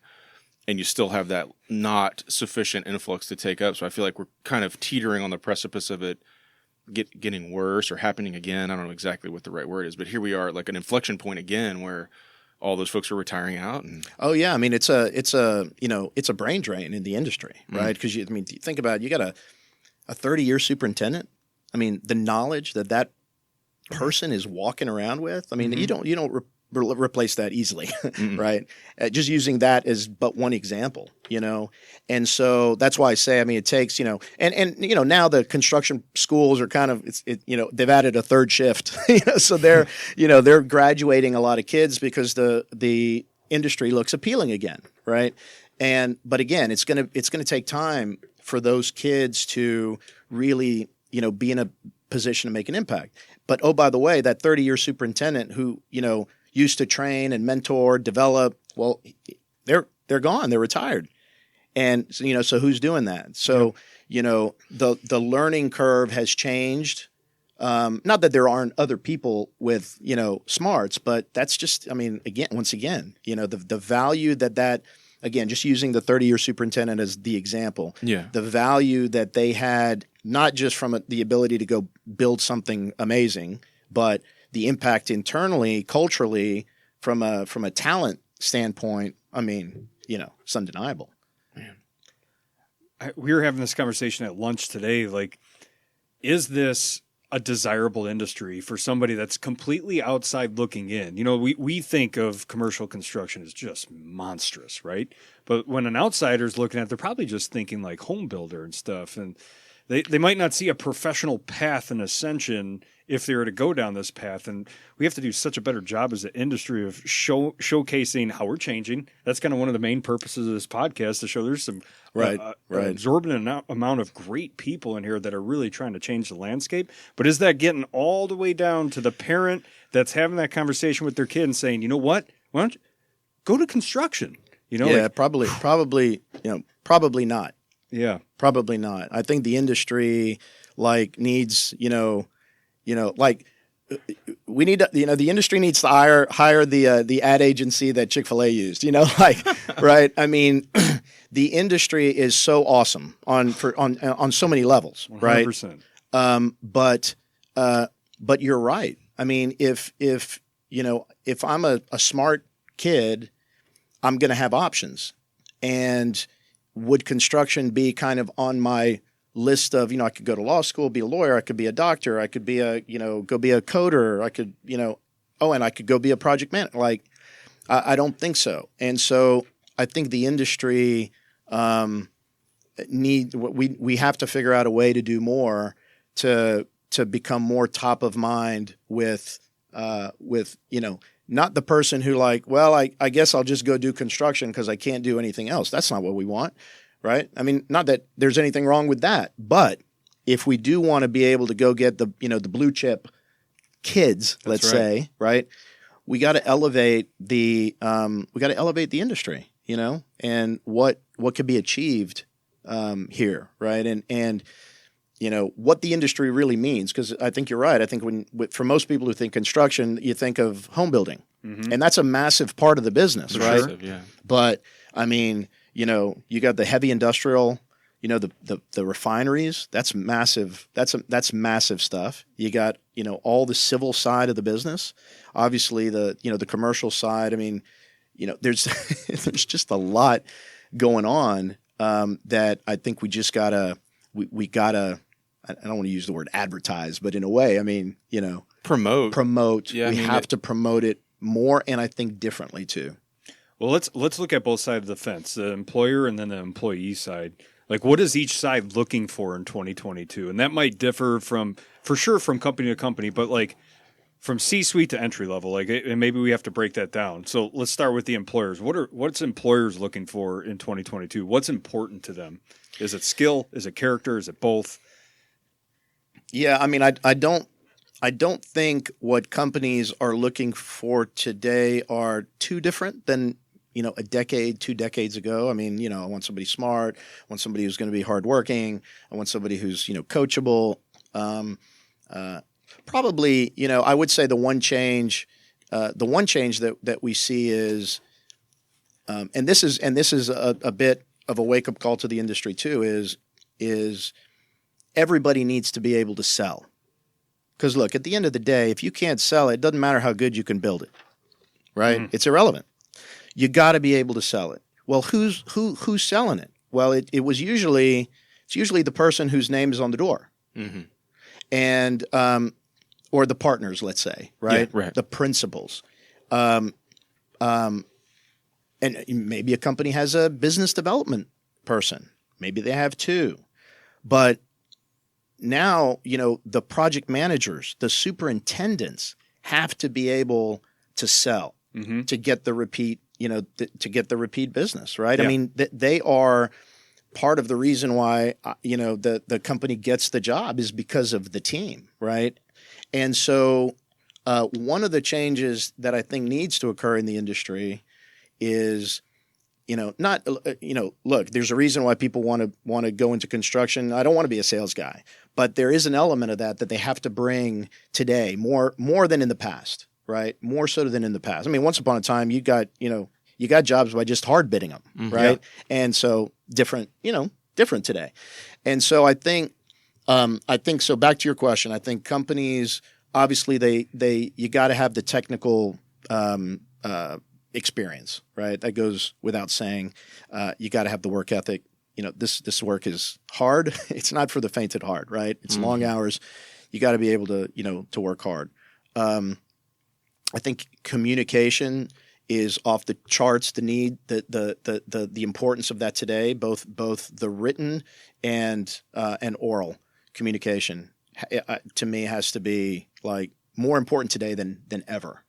and you still have that not sufficient influx to take up. So I feel like we're kind of teetering on the precipice of it getting worse or happening again. I don't know exactly what the right word is, but here we are, like an inflection point again, where all those folks are retiring out. And oh yeah, I mean it's a brain drain in the industry, right? Because think about it, you got a 30-year superintendent. I mean, the knowledge that person is walking around with. I mean, you don't replace that easily, right? Just using that as but one example, and so that's why I say, I mean, it takes, and now the construction schools are kind of, they've added a third shift, so they're graduating a lot of kids because the industry looks appealing again, right? But again, it's gonna take time for those kids to really, be in a position to make an impact. But oh, by the way, that 30-year superintendent who, used to train and mentor, develop, well, they're gone. They're retired. And so who's doing that? So, the learning curve has changed Not that there aren't other people with, smarts, but that's just, I mean, once again, the value that, again, just using the 30-year superintendent as the example, the value that they had, not just from the ability to go build something amazing, but the impact internally, culturally, from a talent standpoint, I mean, it's undeniable. Man. We were having this conversation at lunch today. Like, is this a desirable industry for somebody that's completely outside looking in? We think of commercial construction as just monstrous, right? But when an outsider's looking at it, they're probably just thinking like home builder and stuff. And they might not see a professional path and ascension if they were to go down this path. And we have to do such a better job as an industry of showcasing how we're changing. That's kind of one of the main purposes of this podcast, to show there's some right. exorbitant amount of great people in here that are really trying to change the landscape. But is that getting all the way down to the parent that's having that conversation with their kid and saying, you know what, why don't you go to construction? Probably not. Yeah, probably not. I think the industry needs, we need to, the industry needs to hire the ad agency that Chick-fil-A used, right? I mean, the industry is so awesome on so many levels, 100%. Right? But you're right. I mean, if I'm a smart kid, I'm going to have options. And would construction be kind of on my list of, I could go to law school, be a lawyer, I could be a doctor, I could be go be a coder, I could, and I could go be a project manager. I don't think so. And so I think the industry we have to figure out a way to do more to become more top of mind with not the person who I guess I'll just go do construction because I can't do anything else. That's not what we want, right? I mean, not that there's anything wrong with that, but if we do want to be able to go get the blue chip kids, let's say, right? We got to elevate the industry, and what could be achieved here, right? And what the industry really means, because I think you're right. I think for most people who think construction, you think of home building, and that's a massive part of the business, right? Massive, yeah. But I mean, you got the heavy industrial, the refineries. That's massive. That's massive stuff. You got all the civil side of the business. Obviously, the commercial side. I mean, there's there's just a lot going on that I think we just gotta we gotta. I don't want to use the word advertise, but in a way, I mean, promote. Yeah, we have to promote it more, and I think differently too. Well, let's look at both sides of the fence, the employer and then the employee side. Like, what is each side looking for in 2022? And that might differ from company to company, but from C-suite to entry level, and maybe we have to break that down. So let's start with the employers. What's employers looking for in 2022? What's important to them? Is it skill? Is it character? Is it both? Yeah, I mean, I don't think what companies are looking for today are too different than a decade, 2 decades ago. I mean, I want somebody smart, I want somebody who's going to be hardworking, I want somebody who's coachable. Probably, I would say the one change that we see is, and this is a bit of a wake up call to the industry too, is everybody needs to be able to sell. Because look, at the end of the day, if you can't sell it, it doesn't matter how good you can build it, right? It's irrelevant. You got to be able to sell it. Well, who's selling it? Well, it's usually the person whose name is on the door, and or the partners, let's say, right? Yeah, right. The principals, and maybe a company has a business development person. Maybe they have 2, but now, the project managers, the superintendents have to be able to sell to get the repeat, to get the repeat business, right? Yeah. I mean, they are part of the reason why, the company gets the job is because of the team, right? And so one of the changes that I think needs to occur in the industry is not, look, there's a reason why people want to go into construction. I don't want to be a sales guy, but there is an element of that they have to bring today more than in the past, right? More so than in the past. I mean, once upon a time, you got jobs by just hard bidding them, right? Yeah. And so different today. And so I think so back to your question, I think companies, obviously you got to have the technical, experience, right? That goes without saying. You got to have the work ethic. This work is hard. It's not for the faint at heart, right? It's long hours. You got to be able to work hard. I think communication is off the charts. The need, the importance of that today, both the written and oral communication, to me has to be like more important today than ever.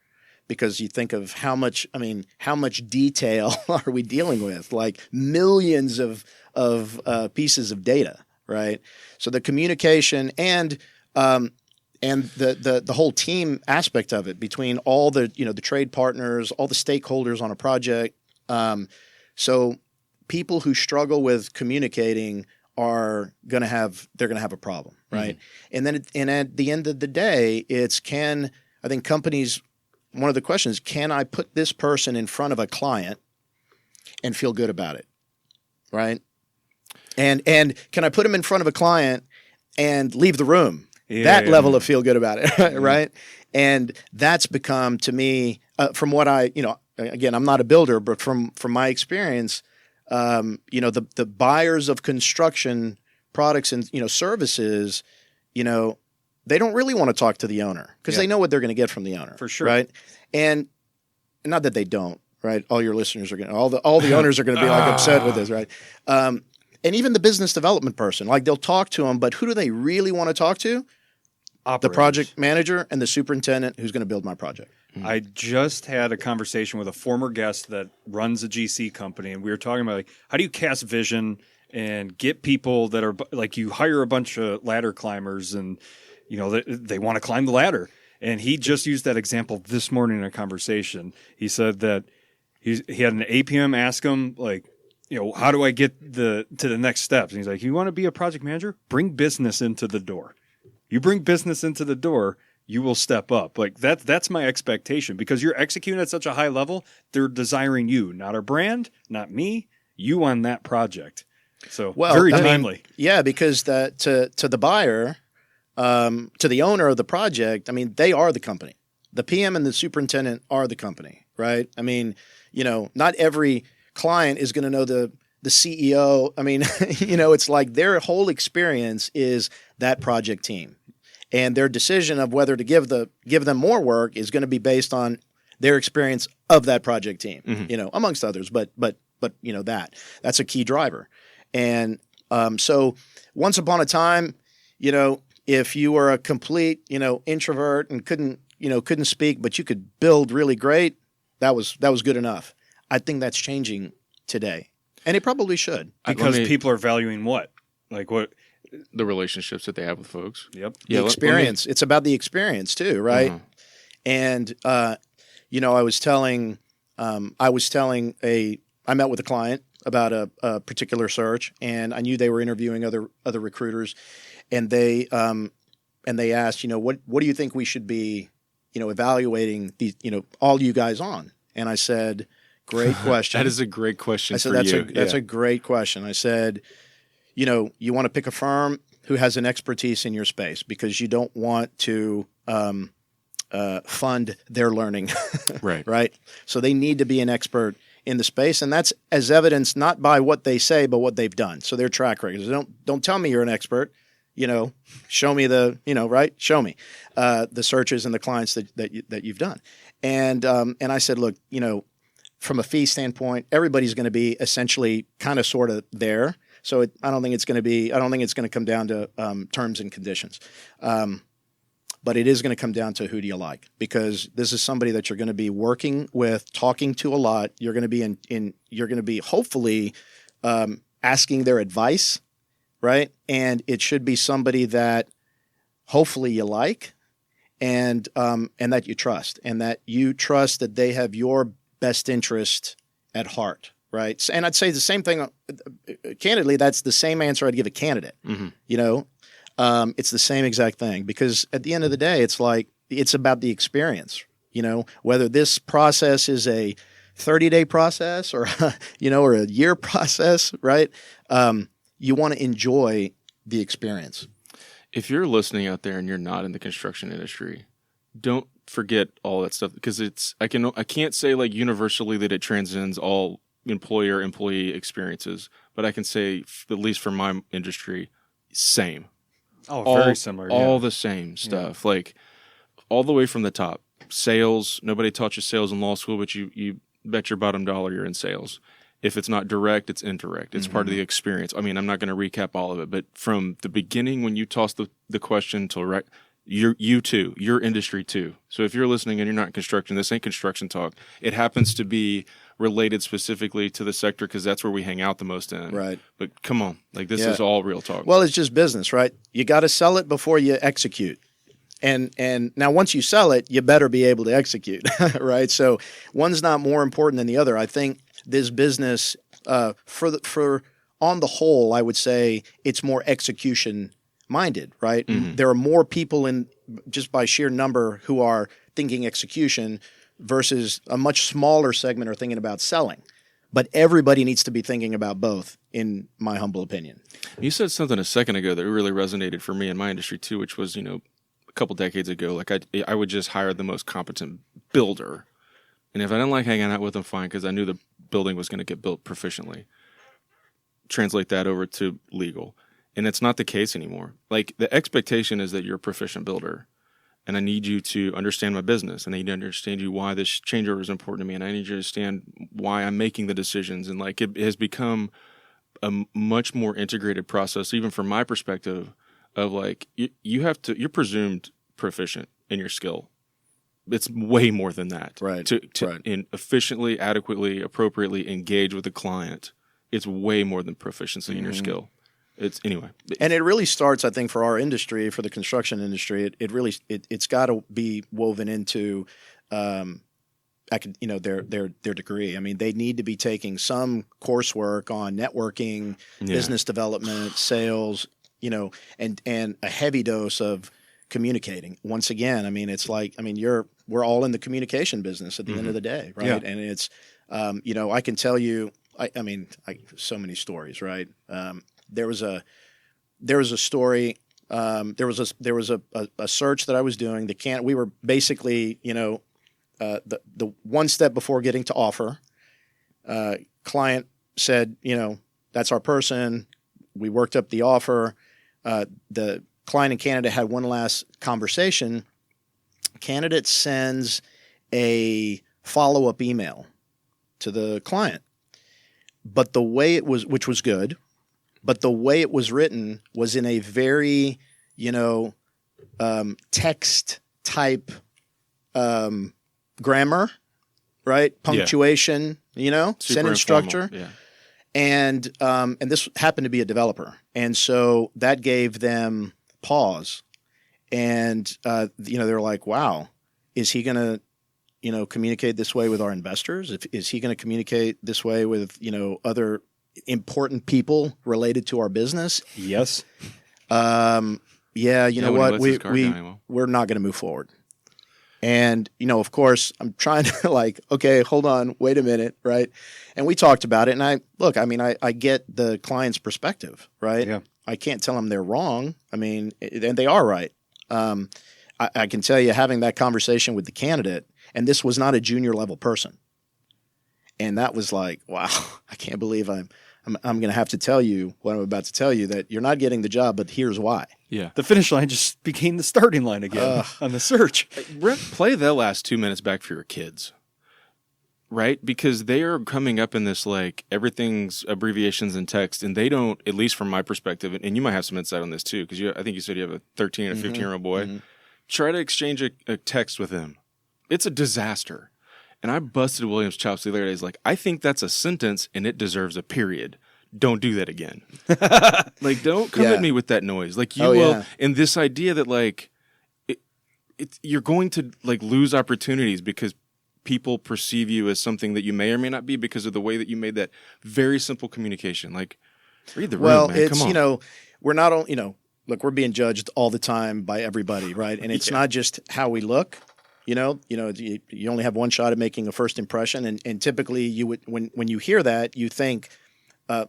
Because you think of how much detail are we dealing with? Like millions of pieces of data, right? So the communication and the whole team aspect of it between all the the trade partners, all the stakeholders on a project. So people who struggle with communicating are gonna have a problem, right? Mm-hmm. And at the end of the day, I think companies. One of the questions, can I put this person in front of a client and feel good about it, right? And can I put him in front of a client and leave the room? Level of feel good about it, right? And that's become, to me, from what again, I'm not a builder, but from my experience, the buyers of construction products and services, they don't really want to talk to the owner because they know what they're going to get from the owner. For sure. Right. And not that they don't, right? All your listeners are going to, all the owners are going to be like upset with this, right? And even the business development person, like they'll talk to them, but who do they really want to talk to? Operators. The project manager and the superintendent who's going to build my project. Mm-hmm. I just had a conversation with a former guest that runs a GC company, and we were talking about how do you cast vision and get people that are like, you hire a bunch of ladder climbers and they want to climb the ladder. And he just used that example this morning in a conversation. He said that he had an APM ask him, how do I get to the next steps? And he's like, you want to be a project manager? Bring business into the door. You bring business into the door, you will step up. Like that's my expectation because you're executing at such a high level. They're desiring you, not our brand, not me, you on that project. So very timely. Because to the buyer, to the owner of the project, they are the company. The PM and the superintendent are the company, right? Not every client is going to know the CEO. It's like their whole experience is that project team. And their decision of whether to give them more work is going to be based on their experience of that project team, amongst others. But that's a key driver. And so once upon a time, if you were a complete, introvert and couldn't speak, but you could build really great, that was good enough. I think that's changing today, and it probably should because people are valuing what, like what the relationships that they have with folks. Yep, the experience. It's about the experience too, right? Uh-huh. And I met with a client about a particular search, and I knew they were interviewing other recruiters. And they asked, what do you think we should be, evaluating these, all you guys on? And I said, great question. That is a great question. I said, that's a great question. I said, you want to pick a firm who has an expertise in your space because you don't want to fund their learning, right? Right. So they need to be an expert in the space, and that's as evidenced not by what they say, but what they've done. So their track records. Don't tell me you're an expert. Show me right? Show me the searches and the clients that you've done. And I said, look, from a fee standpoint, everybody's going to be essentially kind of sort of there. So I don't think it's going to come down to terms and conditions. But it is going to come down to who do you like, because this is somebody that you're going to be working with, talking to a lot. You're going to be you're going to be hopefully asking their advice. Right. And it should be somebody that hopefully you like and that you trust, and that you trust that they have your best interest at heart. right? And I'd say the same thing. Candidly, that's the same answer I'd give a candidate. You know, it's the same exact thing, because at the end of the day, it's like it's about the experience. You know, whether this process is a 30-day process or or a year process, right? You want to enjoy the experience. If you're listening out there and you're not in the construction industry, don't forget all that stuff, because I can't say like universally that it transcends all employer-employee experiences, but I can say, at least for my industry, same. Oh, very similar. All the same stuff, like all the way from the top. Sales, nobody taught you sales in law school, but you bet your bottom dollar you're in sales. If it's not direct, it's indirect. It's part of the experience. I mean, I'm not going to recap all of it, but from the beginning when you toss the question to you too, your industry too. So if you're listening and you're not in construction, this ain't construction talk. It happens to be related specifically to the sector because that's where we hang out the most in. Right. But come on, like this is all real talk. Well, it's just business, right? You got to sell it before you execute. And now once you sell it, you better be able to execute, right? So one's not more important than the other. I think this business, for on the whole, I would say it's more execution minded, right? There are more people in just by sheer number who are thinking execution versus a much smaller segment are thinking about selling. But everybody needs to be thinking about both, in my humble opinion. You said something a second ago that really resonated for me in my industry too, which was, a couple decades ago, like I would just hire the most competent builder. And if I didn't like hanging out with them, fine, because I knew the building was going to get built proficiently. Translate that over to legal. And it's not the case anymore. Like the expectation is that you're a proficient builder. And I need you to understand my business. And I need to understand you why this changeover is important to me. And I need you to understand why I'm making the decisions. And like it has become a much more integrated process, even from my perspective, of like you're presumed proficient in your skill. It's way more than that. Right. To efficiently, adequately, appropriately engage with the client, it's way more than proficiency in your skill. And it really starts, I think, for our industry, for the construction industry, it's got to be woven into their degree. I mean, they need to be taking some coursework on networking, business development, sales, and a heavy dose of communicating. Once again, I mean, it's like, we're all in the communication business at the end of the day, right? Yeah. And it's, I can tell you, so many stories, right? There was a story. There was a search that I was doing. We were basically, the one step before getting to offer. Client said, that's our person. We worked up the offer. The client and candidate had one last conversation. Candidate sends a follow-up email to the client, but the way it was, which was good, but the way it was written was in a very, text type grammar, right? Punctuation, sentence structure. Yeah. And this happened to be a developer. And so that gave them pause. And, they were like, wow, is he going to, communicate this way with our investors? Is he going to communicate this way with, other important people related to our business? Yes. What? We're not going to move forward. And, of course, I'm trying to okay, hold on, wait a minute, right? And we talked about it. And I get the client's perspective, right? Yeah. I can't tell them they're wrong. And they are right. I can tell you, having that conversation with the candidate, and this was not a junior level person. And that was like, wow, I can't believe I'm going to have to tell you what I'm about to tell you, that you're not getting the job, but here's why. Yeah. The finish line just became the starting line again on the search. Play the last 2 minutes back for your kids, right? Because they are coming up in this, everything's abbreviations and text, and they don't, at least from my perspective, and you might have some insight on this too, because I think you said you have a 13 or 15-year-old boy. Mm-hmm. Try to exchange a text with him. It's a disaster. And I busted William's chops the other day. He's like, I think that's a sentence and it deserves a period. Don't do that again. Don't come at me with that noise. You will. Yeah. And this idea that you're going to lose opportunities because people perceive you as something that you may or may not be because of the way that you made that very simple communication. Like, read the room, Well, man. it's, Come on. we're not only, look, we're being judged all the time by everybody, right? And it's not just how we look. You only have one shot at making a first impression, and typically you would when you hear that, you think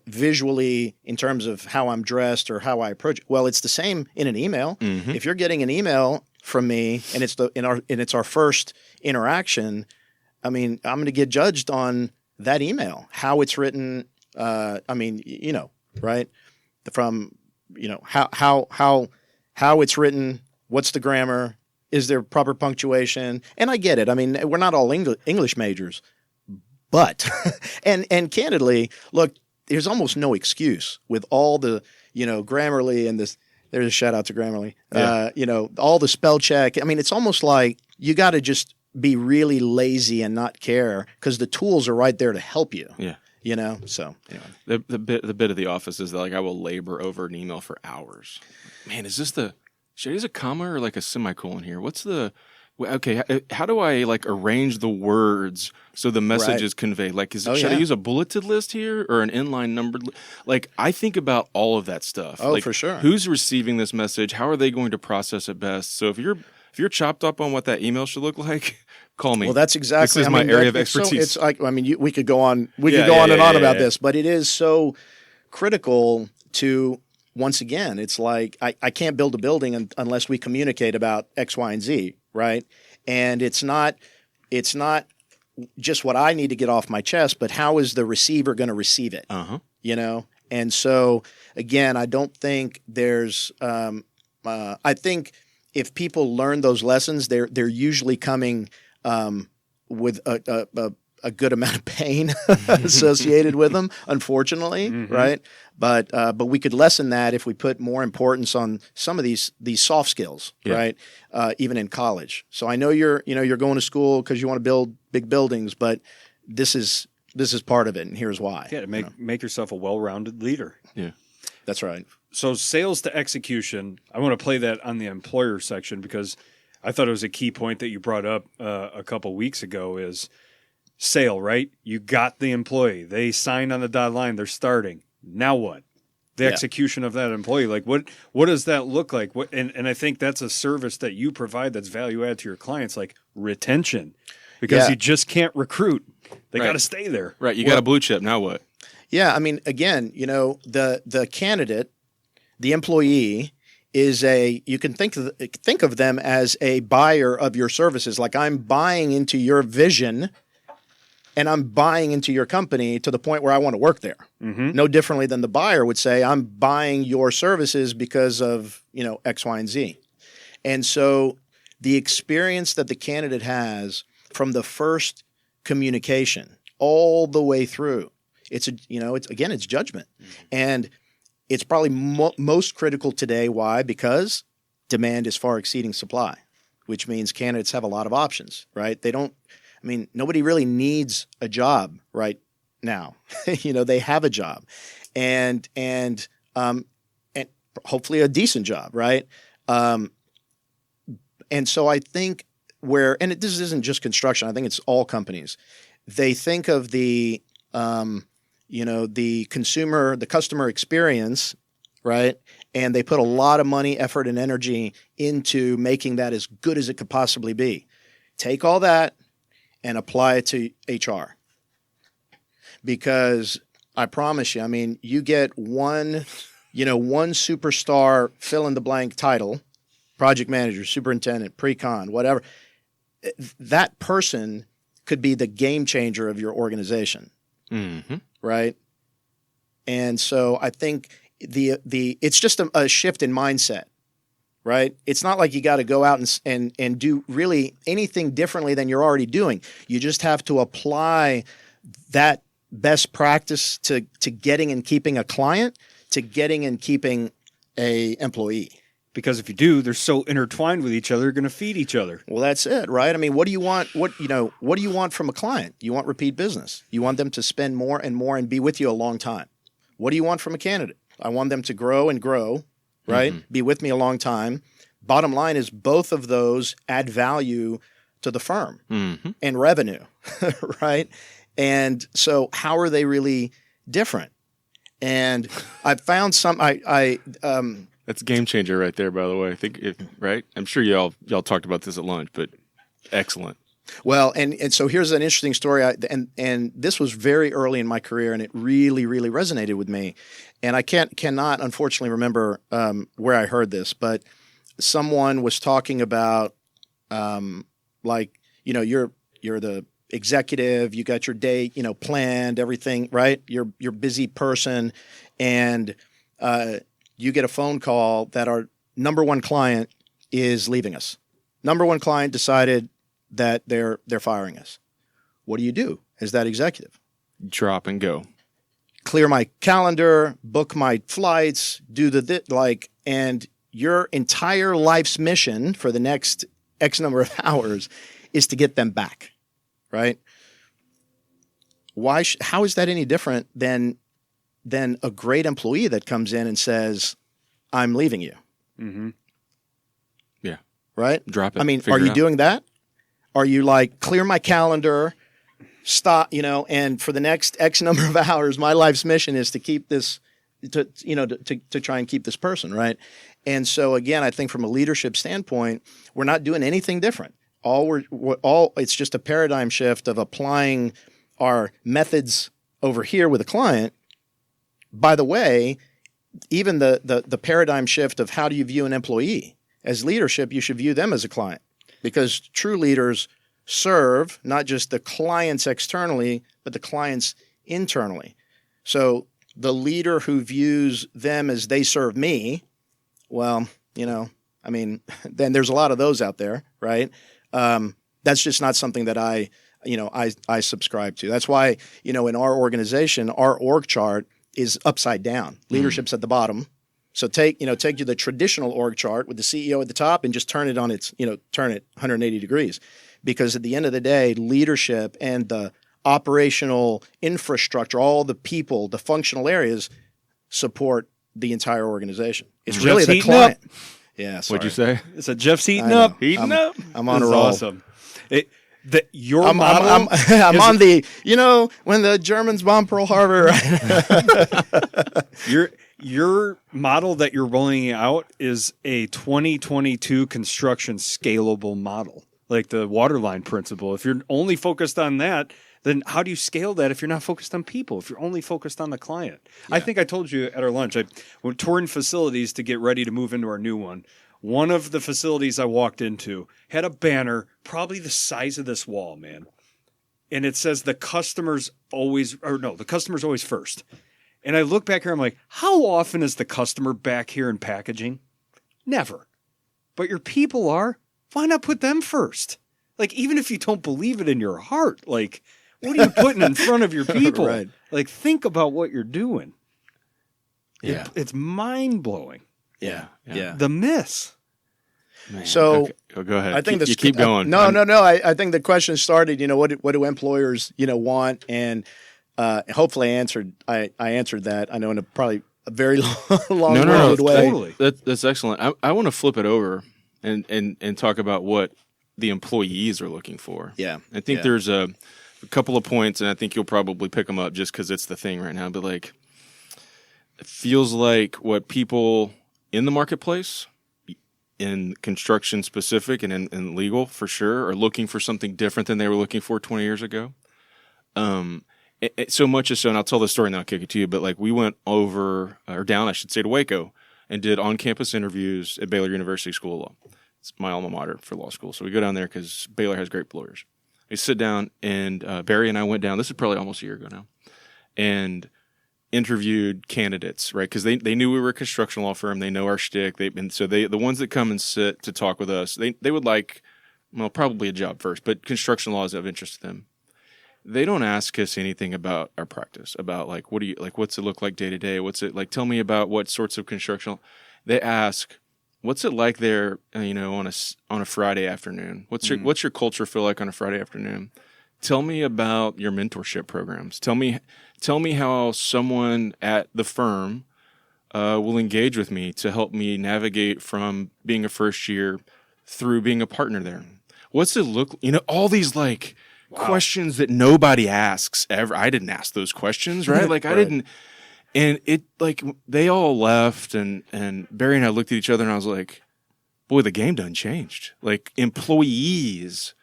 visually in terms of how I'm dressed or how I approach it. Well, it's the same in an email. Mm-hmm. If you're getting an email from me and it's our first interaction, I mean, I'm going to get judged on that email, how it's written. Right? From how it's written, what's the grammar. Is there proper punctuation? And I get it. I mean, we're not all English majors, but and candidly, look, there's almost no excuse with all the Grammarly and this. There's a shout out to Grammarly. Yeah. All the spell check. I mean, it's almost like you got to just be really lazy and not care because the tools are right there to help you. Yeah. So anyway. The bit of the office is that like I will labor over an email for hours. Man, should I use a comma or like a semicolon here? How do I like arrange the words so the message is conveyed? Like, should I use a bulleted list here or an inline numbered? Like, I think about all of that stuff. Oh, like, for sure. Who's receiving this message? How are they going to process it best? So if you're chopped up on what that email should look like, call me. Well, that's exactly. This is my area of expertise. It's like, we could go on. We could go on and on about this, but it is so critical to. Once again, it's like I can't build a building unless we communicate about X, Y, and Z, right? And it's not just what I need to get off my chest, but how is the receiver going to receive it? And so again, I don't think there's. I think if people learn those lessons, they're usually coming with a good amount of pain associated with them, unfortunately, right? But we could lessen that if we put more importance on some of these soft skills, right? Even in college. So I know you're going to school because you want to build big buildings, but this is part of it, and here's why. Yeah, to make yourself a well-rounded leader. Yeah, that's right. So sales to execution, I want to play that on the employer section because I thought it was a key point that you brought up a couple weeks ago is sale, right? You got the employee. They signed on the dotted line. They're starting. Now what? The execution of that employee. Like what does that look like? And I think that's a service that you provide that's value add to your clients, like retention. Because you just can't recruit. They got to stay there. Right. You got a blue chip. Now what? Yeah. I mean, again, the candidate, the employee is you can think of them as a buyer of your services. Like I'm buying into your vision and I'm buying into your company to the point where I want to work there. Mm-hmm. No differently than the buyer would say, I'm buying your services because of, X, Y, and Z. And so the experience that the candidate has from the first communication all the way through, it's judgment. Mm-hmm. And it's probably most critical today. Why? Because demand is far exceeding supply, which means candidates have a lot of options, right? Nobody really needs a job right now. They have a job and hopefully a decent job, right? And so I think this isn't just construction, I think it's all companies. They think of the customer experience, right? And they put a lot of money, effort, and energy into making that as good as it could possibly be. Take all that and apply it to HR. Because I promise you, you get one superstar fill in the blank title, project manager, superintendent, pre-con, whatever. That person could be the game changer of your organization. Mm-hmm. Right? And so I think it's just a shift in mindset. Right? It's not like you got to go out and do really anything differently than you're already doing. You just have to apply that best practice to getting and keeping a client, to getting and keeping a employee. Because if you do, they're so intertwined with each other, they're going to feed each other. Well, that's it, right? What do you want? What do you want from a client? You want repeat business. You want them to spend more and more and be with you a long time. What do you want from a candidate? I want them to grow and grow. Right? Mm-hmm. Be with me a long time. Bottom line is both of those add value to the firm and revenue, right? And so how are they really different? And I found that's a game changer right there, by the way. I think right? I'm sure y'all talked about this at lunch, but excellent. Well, and so here's an interesting story. And this was very early in my career, and it really, really resonated with me. And I cannot unfortunately remember where I heard this, but someone was talking about like, you know, you're the executive, you got your day, you know, planned, everything, right? You're a busy person, and you get a phone call that our number one client is leaving us. Number one client decided that they're firing us. What do you do as that executive? Drop and go. Clear my calendar, book my flights, do and your entire life's mission for the next X number of hours is to get them back, right? How is that any different than a great employee that comes in and says, I'm leaving you? Mm-hmm. Yeah. Right? Drop it. I mean, are you doing that? Are you like, clear my calendar, stop, you know, and for the next X number of hours, my life's mission is to keep this, to try and keep this person, right? And so again, I think from a leadership standpoint, we're not doing anything different. It's just a paradigm shift of applying our methods over here with a client. By the way, even the paradigm shift of how do you view an employee? As leadership, you should view them as a client, because true leaders serve not just the clients externally, but the clients internally. So the leader who views them as they serve me, well, you know, I mean, then there's a lot of those out there, right? That's just not something that I subscribe to. That's why, you know, in our organization, our org chart is upside down. Leadership's at the bottom. So take the traditional org chart with the CEO at the top and just turn it 180 degrees. Because at the end of the day, leadership and the operational infrastructure, all the people, the functional areas support the entire organization. It's really the client. Yeah, sorry. What'd you say? It's a Jeff's heating up. Heating up. I'm on a roll. Awesome. Your I'm model. I'm on the, you know, when the Germans bombed Pearl Harbor. Right? Your model that you're rolling out is a 2022 construction scalable model, like the waterline principle. If you're only focused on that, then how do you scale that if you're not focused on people, if you're only focused on the client? Yeah. I think I told you at our lunch, I went touring facilities to get ready to move into our new one. One of the facilities I walked into had a banner probably the size of this wall, man. And it says the customer's always first. And I look back here, I'm like, how often is the customer back here in packaging? Never. But your people are. Why not put them first? Like, even if you don't believe it in your heart, like, what are you putting in front of your people? Right. Like, think about what you're doing. Yeah. It's mind-blowing. Yeah. The miss. Man. So okay. Go ahead. I think you keep going. No. I think the question started, you know, what do employers, you know, want? And hopefully I answered that. I know in a very long way. Totally. That's excellent. I want to flip it over and talk about what the employees are looking for. Yeah. I think there's a couple of points, and I think you'll probably pick them up just because it's the thing right now. But like, it feels like what people in the marketplace, in construction specific and in legal for sure, are looking for something different than they were looking for 20 years ago. So much as so, and I'll tell the story and then I'll kick it to you, but like we went over, or down, I should say, to Waco and did on-campus interviews at Baylor University School of Law. It's my alma mater for law school. So we go down there because Baylor has great lawyers. We sit down, and Barry and I went down, this is probably almost a year ago now, and interviewed candidates, right? Because they knew we were a construction law firm. They know our shtick. The ones that come and sit to talk with us, they would like, well, probably a job first, but construction law is of interest to them. They don't ask us anything about our practice, about like, what's it look like day to day? What's it like? Tell me about what sorts of construction. They ask, what's it like there, you know, on a Friday afternoon? What's your culture feel like on a Friday afternoon? Tell me about your mentorship programs. Tell me how someone at the firm will engage with me to help me navigate from being a first year through being a partner there. What's it look? All these questions that nobody asks ever. I didn't ask those questions, right? Like I didn't. And it they all left, and Barry and I looked at each other, and I was like, boy, the game done changed. Like employees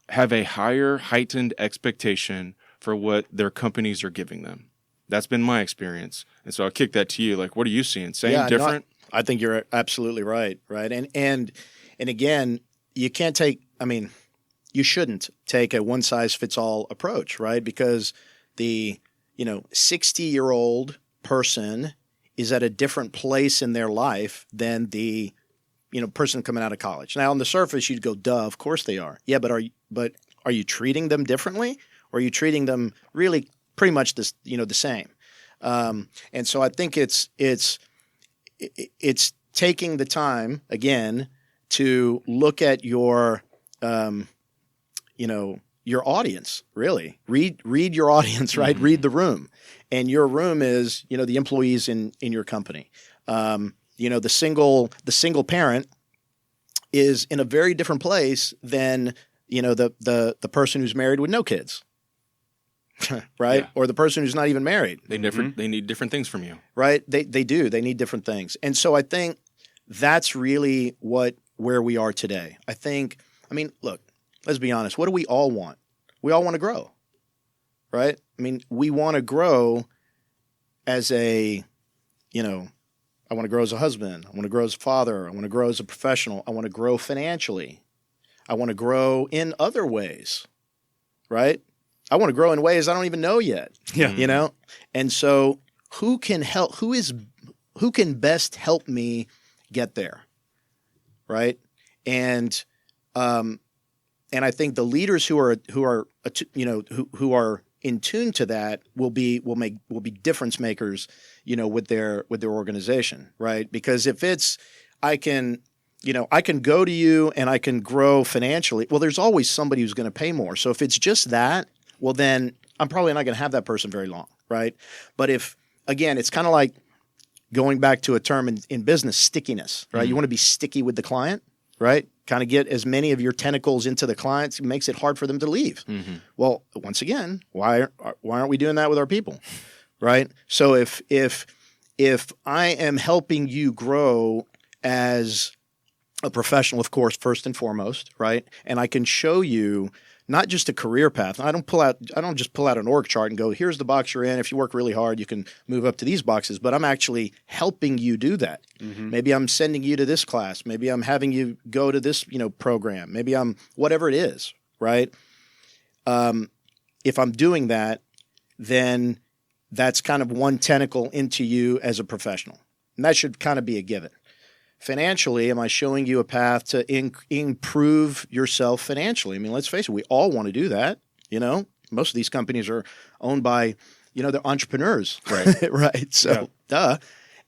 have a higher heightened expectation for what their companies are giving them. That's been my experience. And so I'll kick that to you. Like, what are you seeing? Same, different? I think you're absolutely right. Right. And again, you can't you shouldn't take a one size fits all approach, right? Because the, 60-year-old person is at a different place in their life than the, person coming out of college. Now, on the surface, you'd go, duh, of course they are. Yeah, but are you treating them differently? Or are you treating them really pretty much the same? And so I think it's taking the time again to look at your audience. Really read your audience, right? Mm-hmm. Read the room, and your room is the employees in your company. The single parent is in a very different place than the person who's married with no kids. Right? Yeah. Or the person who's not even married. They need different things from you. Right? They do. They need different things. And so I think that's really where we are today. Look, let's be honest. What do we all want? We all want to grow. Right? We want to grow as I want to grow as a husband. I want to grow as a father. I want to grow as a professional. I want to grow financially. I want to grow in other ways. Right? I want to grow in ways I don't even know yet. Yeah. And so who can best help me get there? Right? And I think the leaders who are in tune to that will be difference makers, with their organization, right? Because if it's I can go to you and I can grow financially, well, there's always somebody who's going to pay more. So if it's just that, well, then I'm probably not going to have that person very long, right? But it's kind of like going back to a term in business, stickiness, right? Mm-hmm. You want to be sticky with the client, right? Kind of get as many of your tentacles into the clients. It makes it hard for them to leave. Mm-hmm. Well, once again, why aren't we doing that with our people, right? So if I am helping you grow as a professional, of course, first and foremost, right? And I can show you not just a career path. I don't just pull out an org chart and go, here's the box you're in. If you work really hard, you can move up to these boxes. But I'm actually helping you do that. Mm-hmm. Maybe I'm sending you to this class. Maybe I'm having you go to this, program. Maybe I'm whatever it is, right? If I'm doing that, then that's kind of one tentacle into you as a professional. And that should kind of be a given. Financially, am I showing you a path to improve yourself financially? Let's face it, we all want to do that. Most of these companies are owned by, they're entrepreneurs, right? Right. So, duh.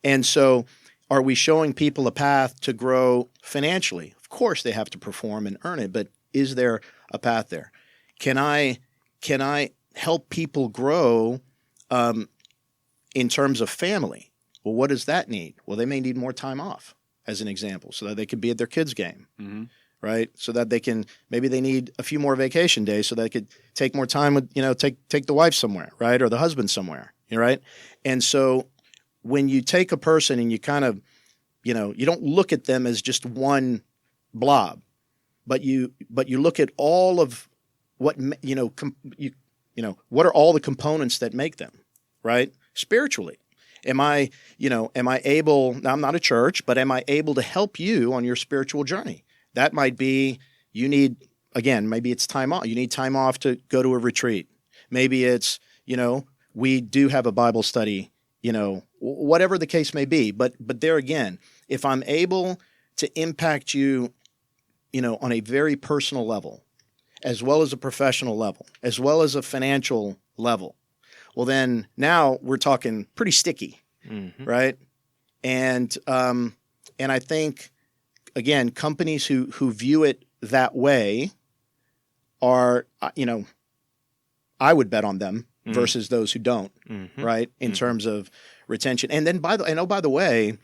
And so, are we showing people a path to grow financially? Of course, they have to perform and earn it, but is there a path there? Can I help people grow in terms of family? Well, what does that need? Well, they may need more time off, as an example, so that they can be at their kids' game, mm-hmm. right? So that maybe they need a few more vacation days so they could take more time with, take the wife somewhere, right? Or the husband somewhere, right? And so when you take a person and you kind of, you don't look at them as just one blob, but you look at all of what, what are all the components that make them, right? Spiritually. Am I able, now I'm not a church, but am I able to help you on your spiritual journey? That might be, maybe it's time off. You need time off to go to a retreat. Maybe it's, we do have a Bible study, whatever the case may be. But there again, if I'm able to impact you, on a very personal level, as well as a professional level, as well as a financial level, well, then now we're talking pretty sticky, mm-hmm. right? And I think, again, companies who view it that way are, I would bet on them mm-hmm. versus those who don't, mm-hmm. right? In mm-hmm. terms of retention. And then by the way,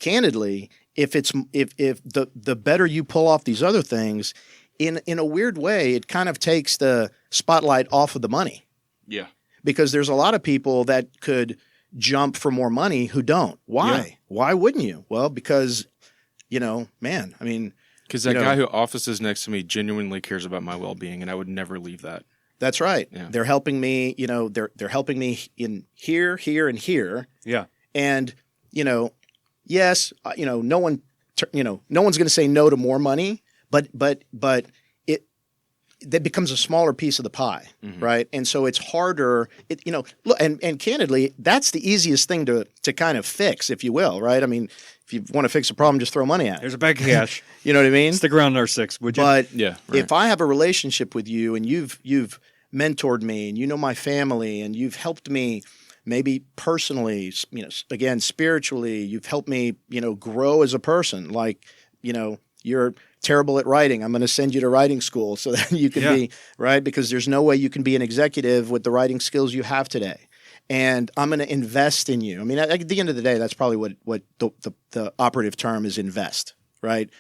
candidly, if the better you pull off these other things, in a weird way, it kind of takes the spotlight off of the money. Yeah. Because there's a lot of people that could jump for more money who don't. Why? Yeah. Why wouldn't you? Well, because, man, I mean. Because that guy who offices next to me genuinely cares about my well-being, and I would never leave that. That's right. Yeah. They're helping me, they're helping me in here, and here. Yeah. And, yes, no one's going to say no to more money, but that becomes a smaller piece of the pie, right? And so it's harder, look, and candidly, that's the easiest thing to kind of fix, if you will, right? I mean, if you want to fix a problem, just throw money at it. There's a bag of cash. You know what I mean? Stick around our 6, would you? But Yeah, right. if I have a relationship with you and you've mentored me and you know my family and you've helped me maybe personally, again, spiritually, you've helped me, grow as a person. Like, you're terrible at writing. I'm going to send you to writing school so that you can be, right? Because there's no way you can be an executive with the writing skills you have today. And I'm going to invest in you. I mean, at the end of the day, that's probably what the operative term is: invest, right?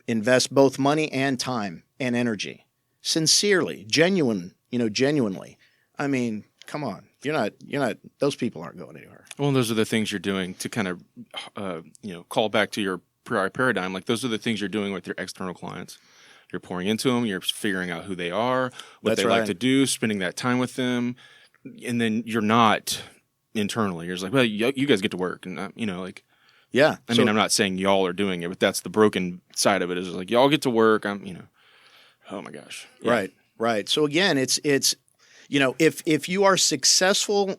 Invest both money and time and energy. Sincerely, genuinely. I mean, come on. You're not, those people aren't going anywhere. Well, those are the things you're doing to kind of, call back to your prior paradigm. Like, those are the things you're doing with your external clients. You're pouring into them. You're figuring out who they are, what they like to do, spending that time with them. And then you're not internally. You're just like, well, you guys get to work. And, Yeah. I mean, I'm not saying y'all are doing it, but that's the broken side of it, is like, y'all get to work. Oh my gosh. Yeah. Right. So again, it's if you are successful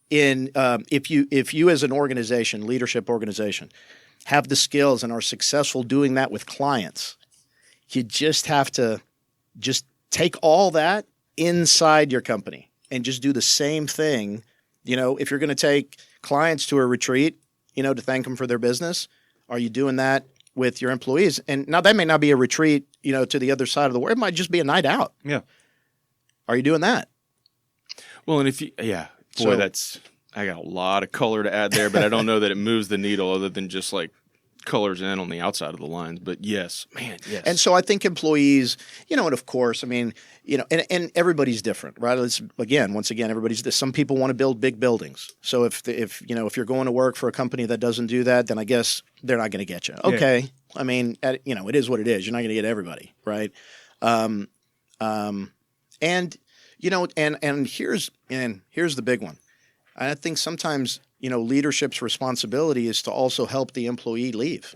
in if you as an organization, leadership organization, have the skills and are successful doing that with clients, you just have to just take all that inside your company and just do the same thing. If you're going to take clients to a retreat, to thank them for their business, are you doing that with your employees? And now that may not be a retreat, to the other side of the world. It might just be a night out. Yeah. Are you doing that? Well, and I got a lot of color to add there, but I don't know that it moves the needle other than just like colors in on the outside of the lines. But yes, man, yes. And so I think employees, and of course, I mean, and everybody's different, right? Once again, some people want to build big buildings. So if you're going to work for a company that doesn't do that, then I guess they're not going to get you. Okay. Yeah. I mean, it is what it is. You're not going to get everybody, right? And here's the big one. I think sometimes, leadership's responsibility is to also help the employee leave.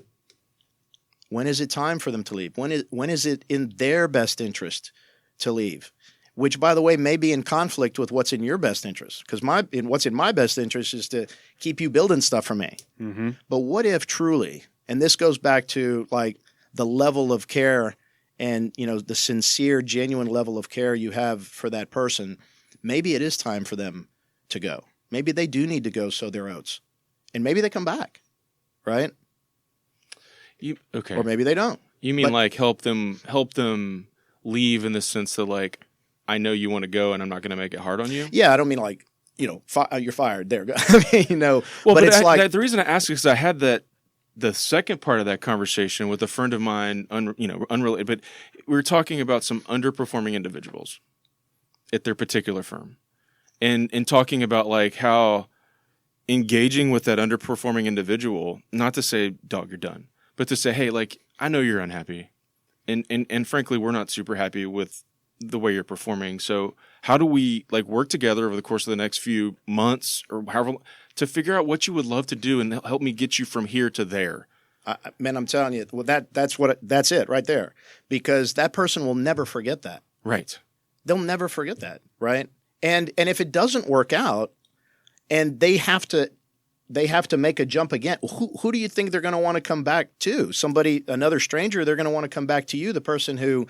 When is it time for them to leave? When is it in their best interest to leave? Which, by the way, may be in conflict with what's in your best interest. Because what's in my best interest is to keep you building stuff for me. Mm-hmm. But what if truly, and this goes back to like the level of care and, the sincere, genuine level of care you have for that person, maybe it is time for them to go. Maybe they do need to go sow their oats. And maybe they come back, right? Okay. Or maybe they don't. You mean like help them leave in the sense that like, I know you want to go and I'm not going to make it hard on you? Yeah, I don't mean like, you're fired. There. Well, but it's like the reason I ask is because I had the second part of that conversation with a friend of mine, unrelated, but we were talking about some underperforming individuals at their particular firm. And talking about like how engaging with that underperforming individual, not to say, dog, you're done, but to say, hey, like, I know you're unhappy. And frankly, we're not super happy with the way you're performing. So how do we like work together over the course of the next few months or however to figure out what you would love to do and help me get you from here to there? Man, I'm telling you, well, that's it right there, because that person will never forget that. Right. They'll never forget that. Right. And if it doesn't work out and they have to make a jump again, who do you think they're going to want to come back to? Another stranger, they're going to want to come back to you, the person who,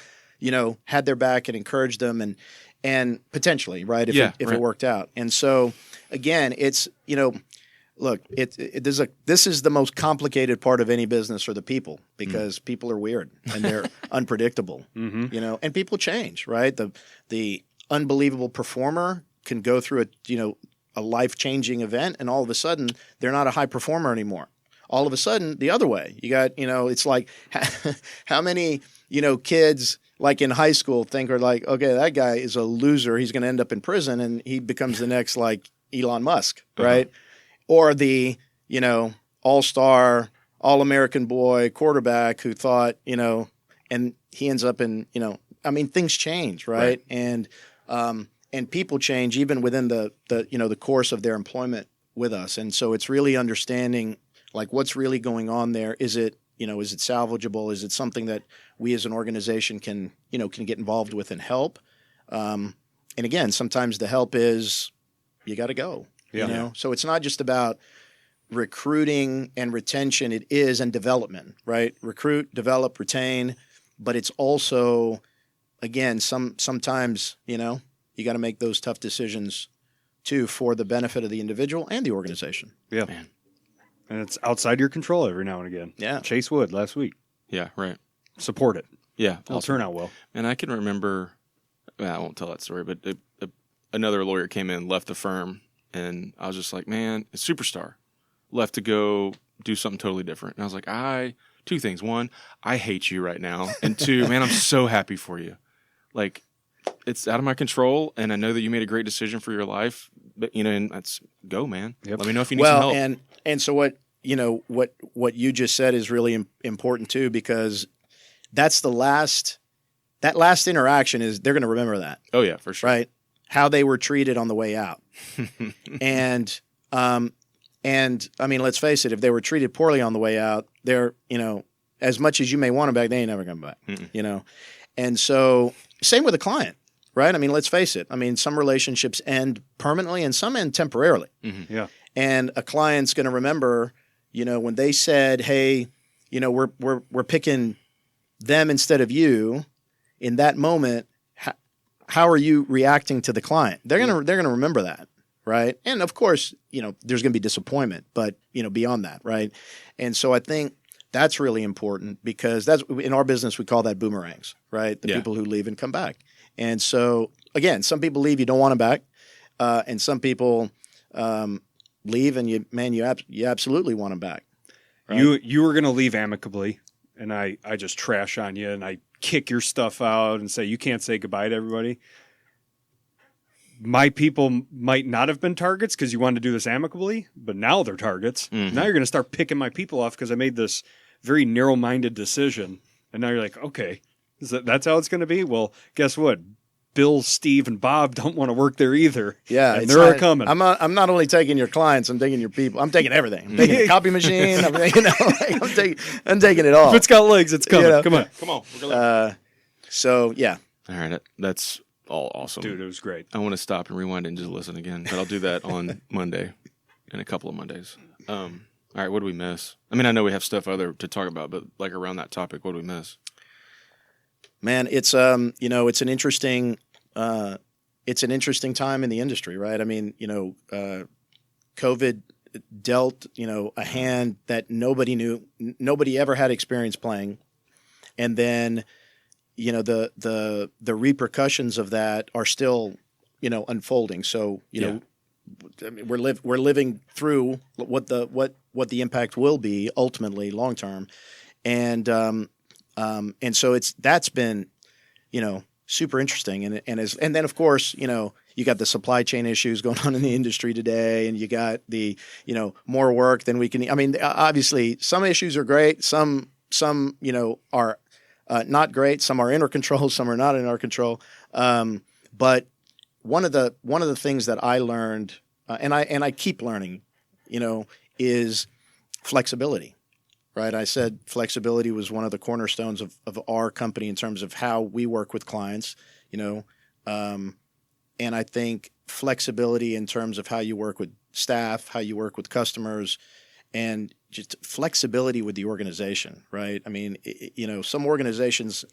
had their back and encouraged them and potentially, right, if it worked out. And so, again, it's, look, this is the most complicated part of any business for the people, because people are weird and they're unpredictable, and people change, right? The unbelievable performer can go through a life-changing event, and all of a sudden they're not a high performer anymore. all of a sudden the other way. You got, it's like how many, kids like in high school think are like, okay, that guy is a loser. He's going to end up in prison and he becomes the next like Elon Musk, right? Or the, all-star, all-American boy quarterback who thought, and he ends up in, things change, right? And people change even within the course of their employment with us. And so it's really understanding like what's really going on there. Is it salvageable? Is it something that we as an organization can get involved with and help? And again, sometimes the help is you got to go, So it's not just about recruiting and retention. It is, and development, right? Recruit, develop, retain, but it's also, again, sometimes, you got to make those tough decisions too for the benefit of the individual and the organization. Yeah. Man. And it's outside your control every now and again. Yeah. Chase Wood last week. Yeah, right. Support it. Yeah. It'll turn out well. And I can remember, I won't tell that story, but another lawyer came in, left the firm, and I was just like, man, a superstar. Left to go do something totally different. And I was like, two things. One, I hate you right now. And two, man, I'm so happy for you. Like, it's out of my control, and I know that you made a great decision for your life. But and let's go, man. Yep. Let me know if you need some help. And so what you just said is really important too, because that's that last interaction is they're going to remember that. Oh yeah, for sure. Right, how they were treated on the way out, and let's face it, if they were treated poorly on the way out, they're as much as you may want them back, they ain't never coming back. And so same with a client. Right? Let's face it. Some relationships end permanently and some end temporarily. Mm-hmm. Yeah. And a client's going to remember, when they said, "Hey, we're picking them instead of you," in that moment, how are you reacting to the client? They're going to remember that, right? And of course, there's going to be disappointment, but beyond that, right? And so I think that's really important because that's in our business we call that boomerangs, right? The people who leave and come back. And so, again, some people leave, you don't want them back. And some people leave and you absolutely want them back. Right? You were going to leave amicably, and I just trash on you, and I kick your stuff out and say, you can't say goodbye to everybody. My people might not have been targets because you wanted to do this amicably, but now they're targets. Mm-hmm. Now you're going to start picking my people off because I made this very narrow-minded decision. And now you're like, okay. That's how it's going to be? Well, guess what? Bill, Steve, and Bob don't want to work there either. Yeah. And they're coming. I'm not only taking your clients, I'm taking your people. I'm taking everything. I'm taking the copy machine. I'm taking it all. If it's got legs, it's coming. Come on. So, yeah. All right. That's all awesome. Dude, it was great. I want to stop and rewind and just listen again, but I'll do that on Monday, in a couple of Mondays. All right. What do we miss? I know we have stuff to talk about, but like around that topic, what do we miss? Man, it's it's an interesting time in the industry, right? COVID dealt a hand that nobody ever had experience playing, and then the repercussions of that are still unfolding. So we're living through what the impact will be ultimately long term, and so that's been, super interesting. And then of course, you got the supply chain issues going on in the industry today, and you got the, more work than we can. Obviously some issues are great. Some are not great. Some are in our control. Some are not in our control. But one of the things that I learned, and I keep learning, is flexibility. Right, I said flexibility was one of the cornerstones of our company in terms of how we work with clients, and I think flexibility in terms of how you work with staff, how you work with customers, and just flexibility with the organization. Right, some organizations,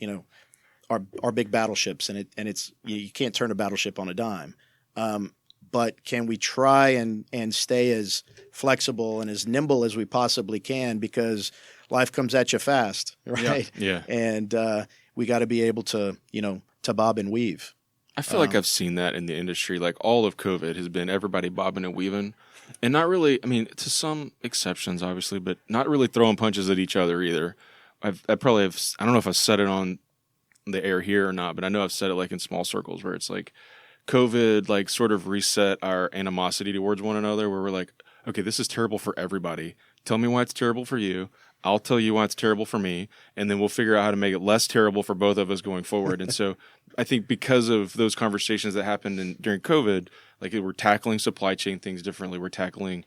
are big battleships, and it's you can't turn a battleship on a dime. But can we try and stay as flexible and as nimble as we possibly can, because life comes at you fast, right? Yeah. And we got to be able to, to bob and weave. I feel like I've seen that in the industry. Like all of COVID has been everybody bobbing and weaving. And not really, I mean, to some exceptions, obviously, but not really throwing punches at each other either. I probably have, I don't know if I said it on the air here or not, but I know I've said it like in small circles where it's like COVID like sort of reset our animosity towards one another, where we're like, okay, this is terrible for everybody. Tell me why it's terrible for you. I'll tell you why it's terrible for me, and then we'll figure out how to make it less terrible for both of us going forward. And so I think because of those conversations that happened during COVID, like we're tackling supply chain things differently. We're tackling,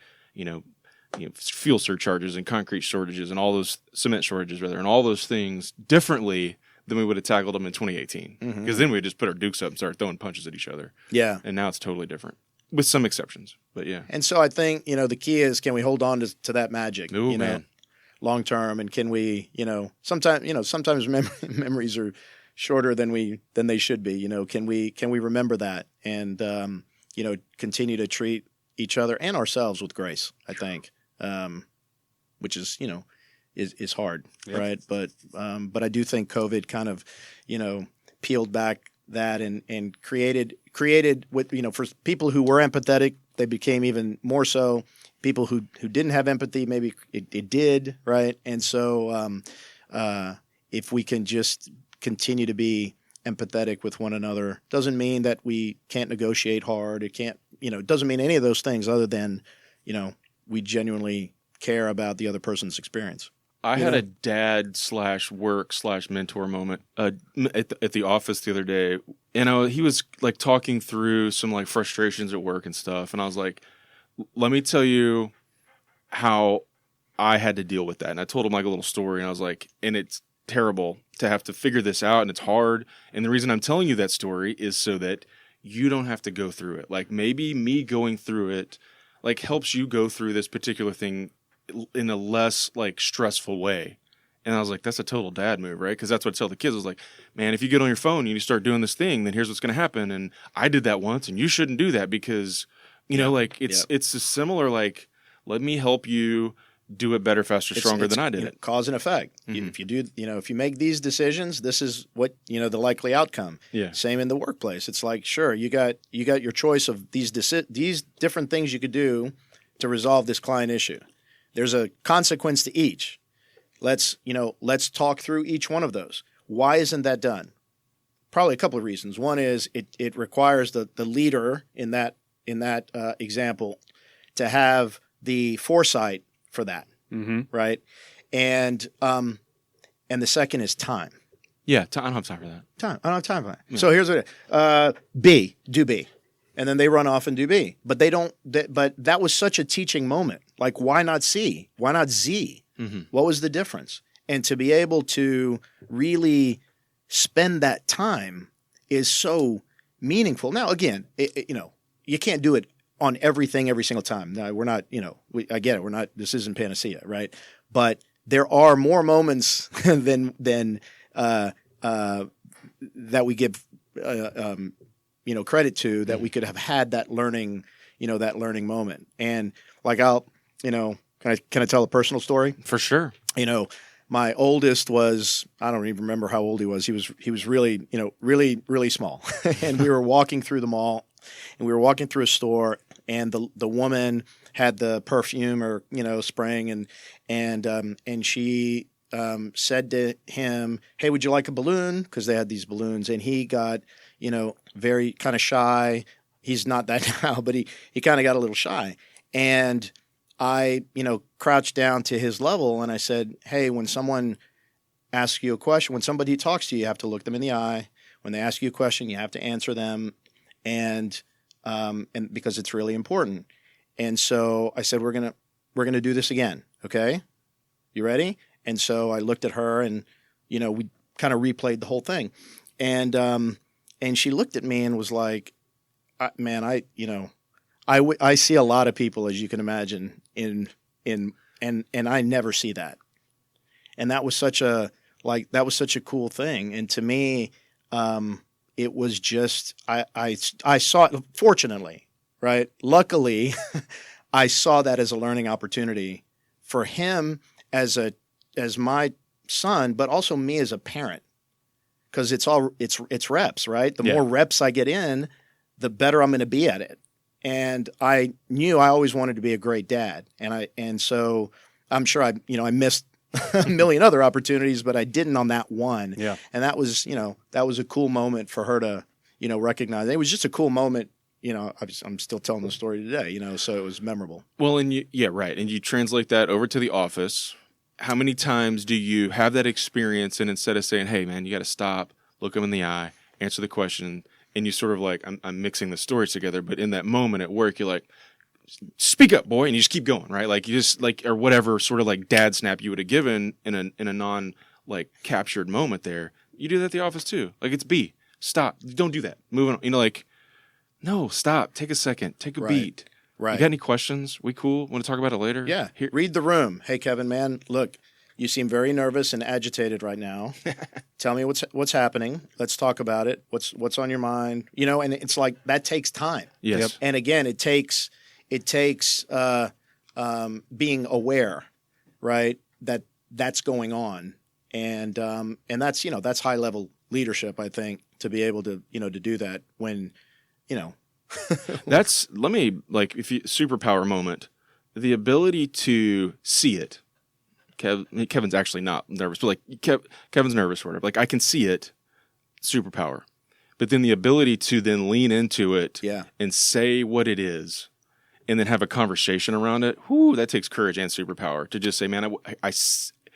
fuel surcharges and concrete shortages and all those cement shortages, rather, and all those things differently than we would have tackled them in 2018. Because then we just put our dukes up and started throwing punches at each other. Yeah. And now it's totally different, with some exceptions. But yeah. And so I think, the key is, can we hold on to that magic? Ooh, man. Long term, and can we, sometimes memories are shorter than they should be. Can we remember that and continue to treat each other and ourselves with grace? I think, which is is hard, right? But I do think COVID kind of peeled back that and created with for people who were empathetic, they became even more so. People who didn't have empathy, maybe it did, right? And so if we can just continue to be empathetic with one another, doesn't mean that we can't negotiate hard. It can't, it doesn't mean any of those things other than, we genuinely care about the other person's experience. I had a dad /work/mentor moment at the office the other day. He was like talking through some like frustrations at work and stuff. And I was like, let me tell you how I had to deal with that. And I told him like a little story, and I was like, and it's terrible to have to figure this out, and it's hard. And the reason I'm telling you that story is so that you don't have to go through it. Like maybe me going through it like helps you go through this particular thing in a less like stressful way. And I was like, that's a total dad move, right? Because that's what I tell the kids. I was like, man, if you get on your phone and you start doing this thing, then here's what's going to happen. And I did that once, and you shouldn't do that because it's a similar, like, let me help you do it better, faster, stronger than I did it. Cause and effect. Mm-hmm. If you do, if you make these decisions, this is what, the likely outcome. Yeah. Same in the workplace. It's like, sure, you got your choice of these different things you could do to resolve this client issue. There's a consequence to each. Let's talk through each one of those. Why isn't that done? Probably a couple of reasons. One is it requires the leader in that example to have the foresight for that, right? And the second is time. Yeah, I don't have time for that. I don't have time for that. Yeah. So here's what do B. And then they run off and do B. But they don't. But that was such a teaching moment. Like, why not C? Why not Z? Mm-hmm. What was the difference? And to be able to really spend that time is so meaningful. Now, again, you can't do it on everything every single time. No, we're not. I get it. We're not. This isn't panacea, right? But there are more moments than that we give credit to, that we could have had that learning moment. And like can I tell a personal story? For sure. My oldest was, I don't even remember how old he was. He was really, really, really small. And we were walking through the mall, and we were walking through a store, and the woman had the perfume or, spraying, and she said to him, "Hey, would you like a balloon?" Because they had these balloons, and he got, very kind of shy. He's not that now, but he kind of got a little shy. And I, crouched down to his level, and I said, "Hey, when someone asks you a question, when somebody talks to you, you have to look them in the eye. When they ask you a question, you have to answer them, and because it's really important." And so I said, "We're gonna do this again, okay? You ready?" And so I looked at her, and we kind of replayed the whole thing, and she looked at me and was like, "Man, I see a lot of people, as you can imagine, and I never see that." And that was such a cool thing. And to me, it was just, I saw it, fortunately, right? Luckily, I saw that as a learning opportunity for him as my son, but also me as a parent. Because it's reps, right? The more reps I get in, the better I'm going to be at it. And I knew I always wanted to be a great dad. And so I'm sure I missed a million other opportunities, but I didn't on that one. Yeah. And that was a cool moment for her to, recognize. It was just a cool moment. I'm still telling the story today, so it was memorable. Well, and you translate that over to the office. How many times do you have that experience, and instead of saying, hey, man, you got to stop, look them in the eye, answer the question, and you sort of like, I'm mixing the stories together, but in that moment at work, you're like, speak up, boy, and you just keep going, right? Like you just like, or whatever sort of like dad snap you would have given in a non like captured moment there. You do that at the office too. Like it's B, stop, don't do that, move on. Like, no, stop, take a second, take a beat. Right. You got any questions? We cool? Want to talk about it later? Yeah. Here. Read the room. Hey, Kevin, man, look, you seem very nervous and agitated right now. Tell me what's happening. Let's talk about it. What's on your mind? And it's like that takes time. Yes. Yep. And again, it takes being aware, right? That's going on, and that's high level leadership. I think to be able to to do that when That's if you superpower moment, the ability to see it. Kevin's actually not nervous, but like Kevin's nervous or whatever. Like I can see it, superpower. But then the ability to then lean into it and say what it is and then have a conversation around it. Whoo, that takes courage and superpower to just say, man,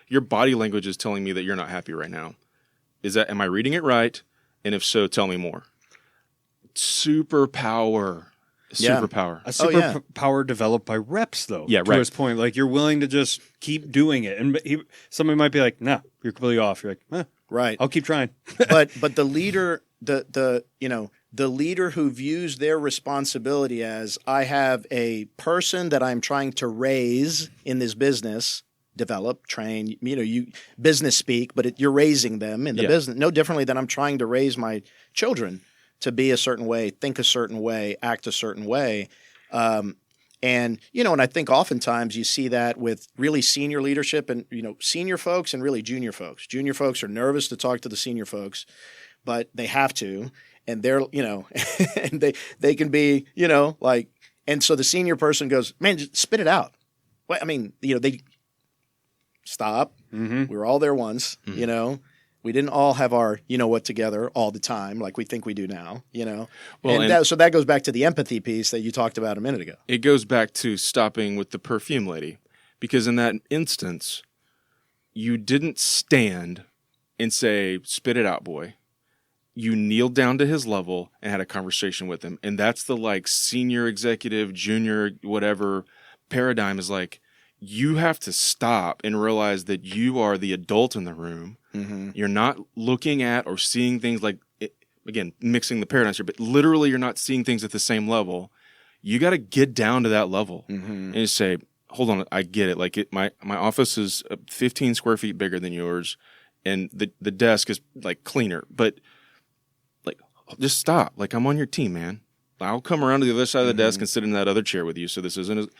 your body language is telling me that you're not happy right now. Am I reading it right? And if so, tell me more. Superpower. A superpower developed by reps, though. Yeah, right. To his point, like you're willing to just keep doing it, and somebody might be like, "Nah, you're completely off." You're like, "Right, I'll keep trying." but the leader, the leader who views their responsibility as I have a person that I'm trying to raise in this business, develop, train, you business speak, but you're raising them in the business, no differently than I'm trying to raise my children to be a certain way, think a certain way, act a certain way. And I think oftentimes you see that with really senior leadership and, senior folks and really junior folks. Junior folks are nervous to talk to the senior folks, but they have to. And they're, and they can be, and so the senior person goes, man, just spit it out. Well, I mean, they stop. Mm-hmm. We were all there once, We didn't all have our, what together all the time like we think we do now, Well, so that goes back to the empathy piece that you talked about a minute ago. It goes back to stopping with the perfume lady, because in that instance, you didn't stand and say, spit it out, boy. You kneeled down to his level and had a conversation with him. And that's the senior executive, junior, whatever paradigm is like, you have to stop and realize that you are the adult in the room. Mm-hmm. You're not looking at or seeing things again, mixing the paradigms here, but literally you're not seeing things at the same level. You got to get down to that level and just say, hold on, I get it. My office is 15 square feet bigger than yours, and the desk is cleaner, but just stop. I'm on your team, man. I'll come around to the other side of the desk and sit in that other chair with you. So this isn't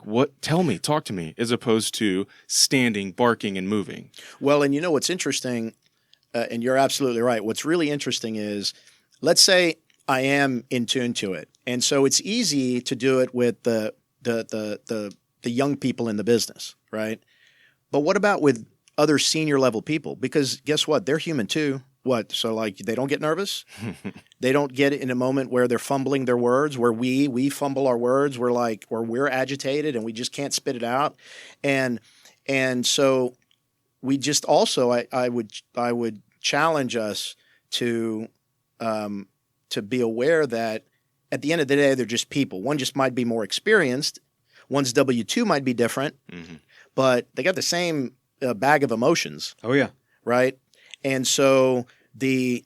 what? Tell me, talk to me, as opposed to standing, barking, and moving. Well, and what's interesting, and you're absolutely right. What's really interesting is, let's say I am in tune to it, and so it's easy to do it with the young people in the business, right? But what about with other senior level people? Because guess what? They're human too. What? So they don't get nervous? They don't get in a moment where they're fumbling their words, where we fumble our words, or we're agitated and we just can't spit it out. And so we just also I would challenge us to be aware that at the end of the day they're just people. One just might be more experienced, one's W-2 might be different, but they got the same bag of emotions. Oh yeah. Right? And so the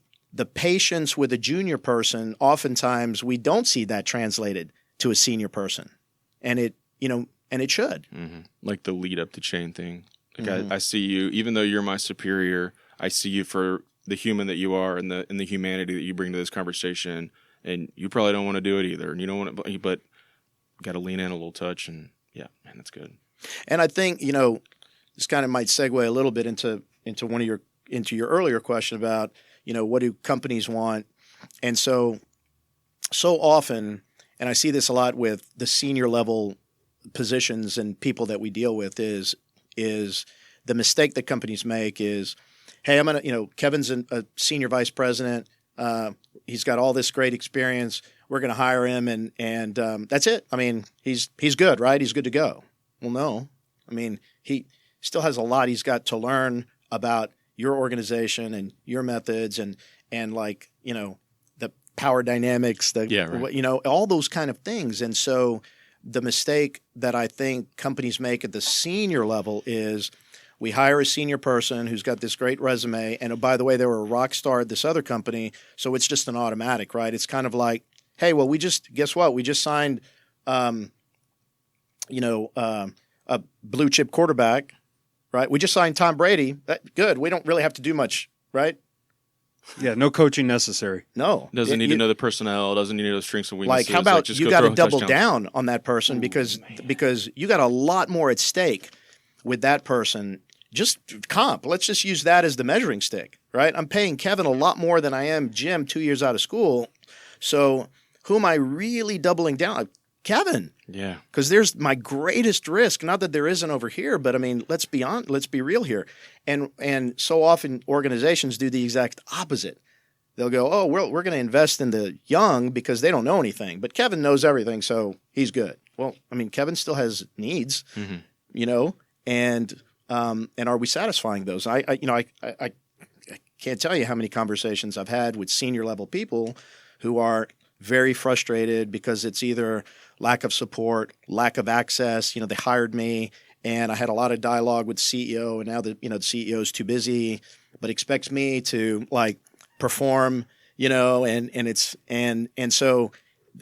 patience with a junior person, oftentimes we don't see that translated to a senior person, and it should. Mm-hmm. Like the lead up the chain thing. I see you, even though you're my superior, I see you for the human that you are and the humanity that you bring to this conversation. And you probably don't want to do it either, and you don't want to, but got to lean in a little touch, and yeah, man, that's good. And I think this kind of might segue a little bit into your earlier question about, what do companies want? And so often, and I see this a lot with the senior level positions and people that we deal with, is the mistake that companies make is, hey, Kevin's a senior vice president. He's got all this great experience. We're going to hire him, and that's it. I mean, he's good, right? He's good to go. Well, no. I mean, he still has a lot he's got to learn about your organization and your methods and like, the power dynamics, all those kind of things. And so the mistake that I think companies make at the senior level is we hire a senior person who's got this great resume. And by the way, they were a rock star at this other company. So it's just an automatic, right? It's kind of like, hey, well, guess what? We just signed, a blue chip quarterback, right? We just signed Tom Brady. Good. We don't really have to do much, right? Yeah, no coaching necessary. No. Doesn't need to know the personnel, doesn't need to know the strengths and weaknesses. Like, how about just you got to double down on that person because you got a lot more at stake with that person. Just comp. Let's just use that as the measuring stick, right? I'm paying Kevin a lot more than I am Jim 2 years out of school. So who am I really doubling down on? Kevin. Yeah. Because there's my greatest risk. Not that there isn't over here, but I mean, let's be real here. And so often organizations do the exact opposite. They'll go, oh, we're going to invest in the young because they don't know anything. But Kevin knows everything, so he's good. Well, I mean, Kevin still has needs, and are we satisfying those? I can't tell you how many conversations I've had with senior level people who are very frustrated because it's either lack of support, lack of access. They hired me, and I had a lot of dialogue with the CEO, and now the CEO is too busy, but expects me to like perform, and so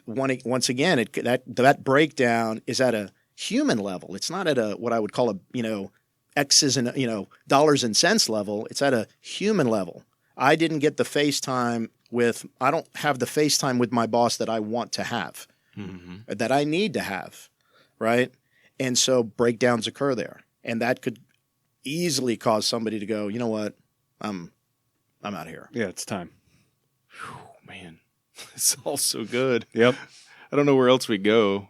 once again, that breakdown is at a human level. It's not at a what I would call a X's and dollars and cents level. It's at a human level. I didn't get the FaceTime I don't have the FaceTime with my boss that I want to have, that I need to have, right? And so breakdowns occur there, and that could easily cause somebody to go, you know what, I'm out of here. Yeah, it's time. Whew, man, it's all so good. Yep. I don't know where else we go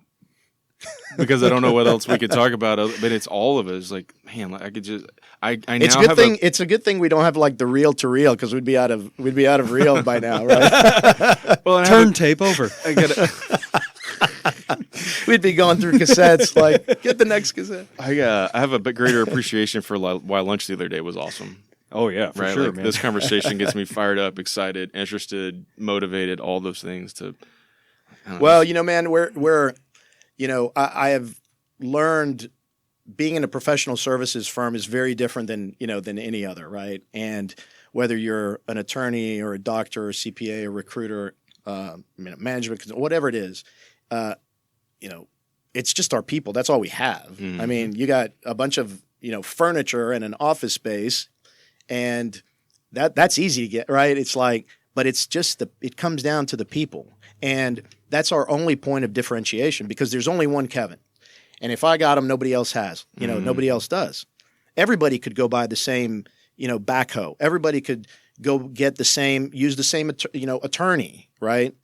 because I don't know what else we could talk about. But it's all of us. Like, man, I could just. It's a good thing we don't have like the reel to reel because we'd be out of reel by now, right? Well, turn tape over. I gotta. We'd be going through cassettes like, get the next cassette. I have a bit greater appreciation for why lunch the other day was awesome. Oh yeah, for sure, man. This conversation gets me fired up, excited, interested, motivated, all those things. Well, man, I have learned being in a professional services firm is very different than any other, right? And whether you're an attorney or a doctor or CPA or recruiter, management, whatever it is, it's just our people. That's all we have. Mm-hmm. I mean, you got a bunch of, furniture and an office space, and that's easy to get, right? It's like, but it's just it comes down to the people. And that's our only point of differentiation because there's only one Kevin. And if I got him, nobody else has. Nobody else does. Everybody could go buy the same, backhoe. Everybody could go get use the same, attorney, right?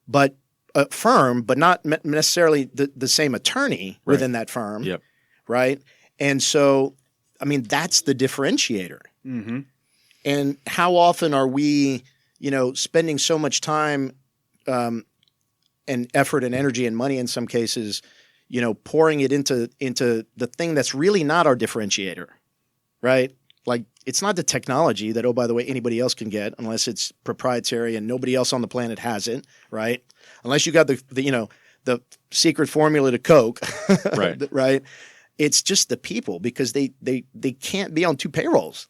But a firm, but not necessarily the same attorney within that firm, yep. Right? And so, I mean, that's the differentiator. Mm-hmm. And how often are we, spending so much time and effort and energy and money in some cases, pouring it into the thing that's really not our differentiator, right? Like, it's not the technology that, oh, by the way, anybody else can get unless it's proprietary and nobody else on the planet has it, right? Unless you got the secret formula to Coke, right? Right? It's just the people because they can't be on two payrolls,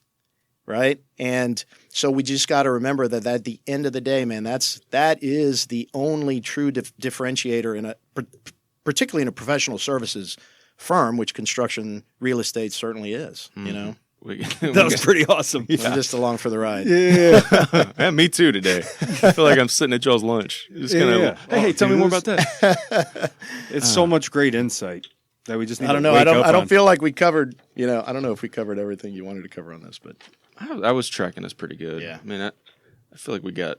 right? And so we just got to remember that at the end of the day, man, that is the only true differentiator particularly in a professional services firm, which construction real estate certainly is. Mm. That was pretty awesome. Yeah. I'm just along for the ride. Yeah. Yeah, me too today. I feel like I'm sitting at Joe's lunch. Just kinda, hey, tell me more about that. It's so much great insight that we just need. I don't know. I don't feel like we covered. I don't know if we covered everything you wanted to cover on this, but I was tracking this pretty good. Yeah. I mean, I feel like we got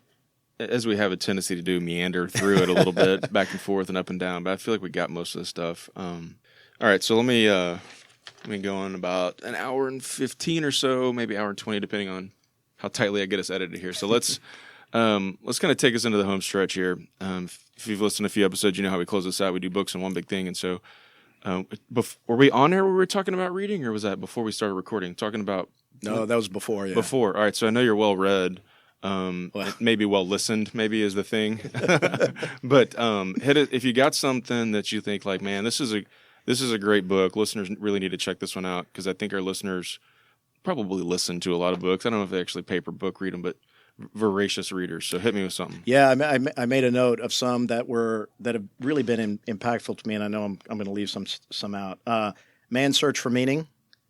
as we have a tendency to do, meander through it a little bit, back and forth and up and down. But I feel like we got most of the stuff. All right, so let me go on about an hour and 15 or so, maybe hour and 20, depending on how tightly I get us edited here. So let's kind of take us into the home stretch here. If you've listened to a few episodes, you know how we close this out. We do books and one big thing, and so. Were we on air when we were talking about reading, or was that before we started recording? Talking about No, that was before. Yeah, before. All right, so I know you're well read, maybe well listened. Maybe is the thing, but hit it if you got something that you think like, man, this is a great book. Listeners really need to check this one out because I think our listeners probably listen to a lot of books. I don't know if they actually paper book read them, but voracious readers. So hit me with something. Yeah, I made a note of some that have really been impactful to me, and I know I'm going to leave some out. Man's Search for Meaning,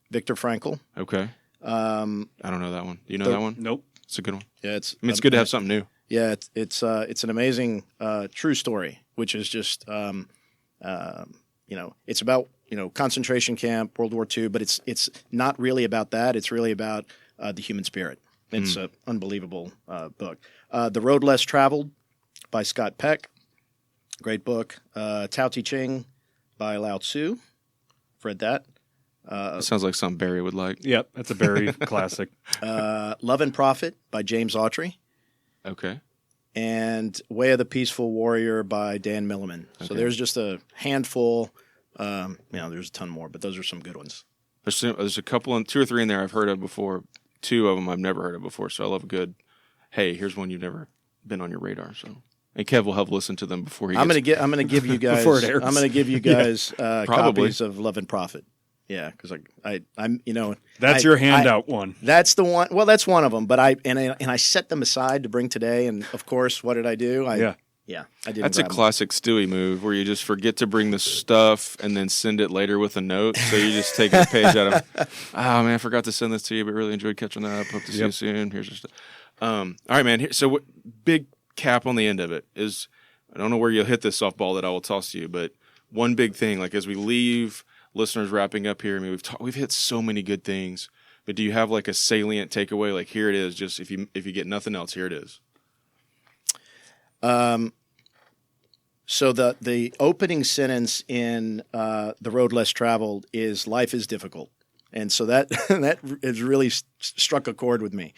Viktor Frankl. Okay. I don't know that one. Do you know that one? Nope. It's a good one. Yeah, it's good to have something new. Yeah, it's an amazing true story, which is just it's about concentration camp, World War II, but it's not really about that. It's really about the human spirit. It's an unbelievable book. The Road Less Traveled by Scott Peck. Great book. Tao Te Ching by Lao Tzu. Read that. It sounds like something Barry would like. Yep, that's a Barry classic. Love and Profit by James Autry. Okay. And Way of the Peaceful Warrior by Dan Milliman. Okay. So there's just a handful. There's a ton more, but those are some good ones. There's a couple, 2 or 3 in there I've heard of before. 2 of them I've never heard of before, so I love a good, hey, here's one you've never been on your radar. So, and Kev will have listened to them before he. I'm gonna give you guys. Before it airs. I'm gonna give you guys copies of Love and Profit. Yeah, because I'm That's your handout one. That's the one. Well, that's one of them. But I set them aside to bring today, and of course, what did I do? Yeah, I did. That's a classic Stewie move where you just forget to bring the stuff and then send it later with a note. So you just take a page out of, oh man, I forgot to send this to you, but really enjoyed catching up. Hope to see you soon. Here's your stuff. All right, man. So big cap on the end of it is, I don't know where you'll hit this softball that I will toss to you, but one big thing, like as we leave, listeners wrapping up here, I mean, we've hit so many good things, but do you have like a salient takeaway? Like here it is, just if you get nothing else, here it is. So the opening sentence in The Road Less Traveled is life is difficult. And so that has really struck a chord with me.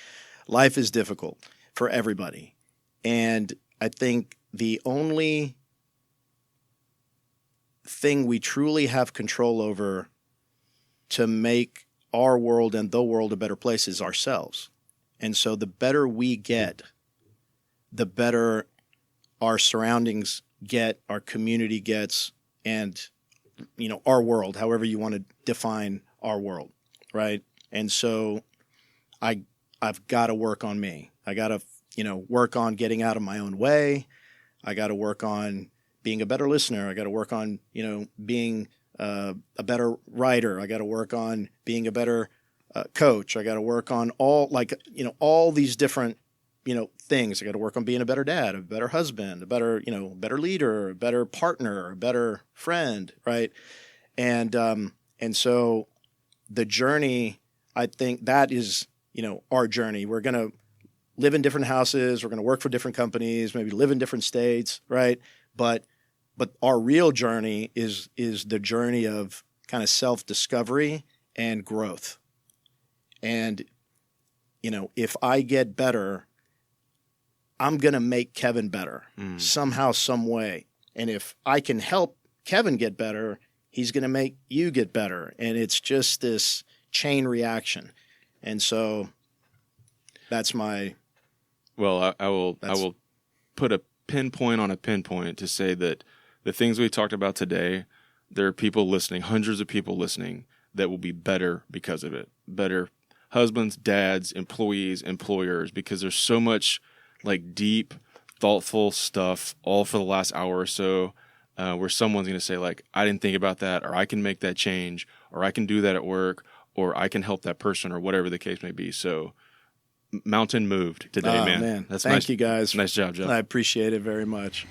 Life is difficult for everybody. And I think the only thing we truly have control over to make our world and the world a better place is ourselves. And so the better we get, the better our surroundings get, our community gets, and our world, however you want to define our world, right? And so I've got to work on me. I got to work on getting out of my own way. I got to work on being a better listener. I got to work on being a better writer. I got to work on being a better coach. I got to work on all these different things. I got to work on being a better dad, a better husband, a better, better leader, a better partner, a better friend, right? And so the journey, I think that is, our journey. We're going to live in different houses. We're going to work for different companies, maybe live in different states, right? But our real journey is the journey of kind of self-discovery and growth. And, if I get better, I'm going to make Kevin better somehow, some way. And if I can help Kevin get better, he's going to make you get better. And it's just this chain reaction. And so that's my... Well, I will put a pinpoint on a pinpoint to say that the things we talked about today, there are people listening, hundreds of people listening that will be better because of it. Better husbands, dads, employees, employers, because there's so much like deep, thoughtful stuff all for the last hour or so where someone's going to say like, I didn't think about that, or I can make that change, or I can do that at work, or I can help that person, or whatever the case may be. So mountain moved today, man. Thank you guys. Nice job, Jeff. I appreciate it very much.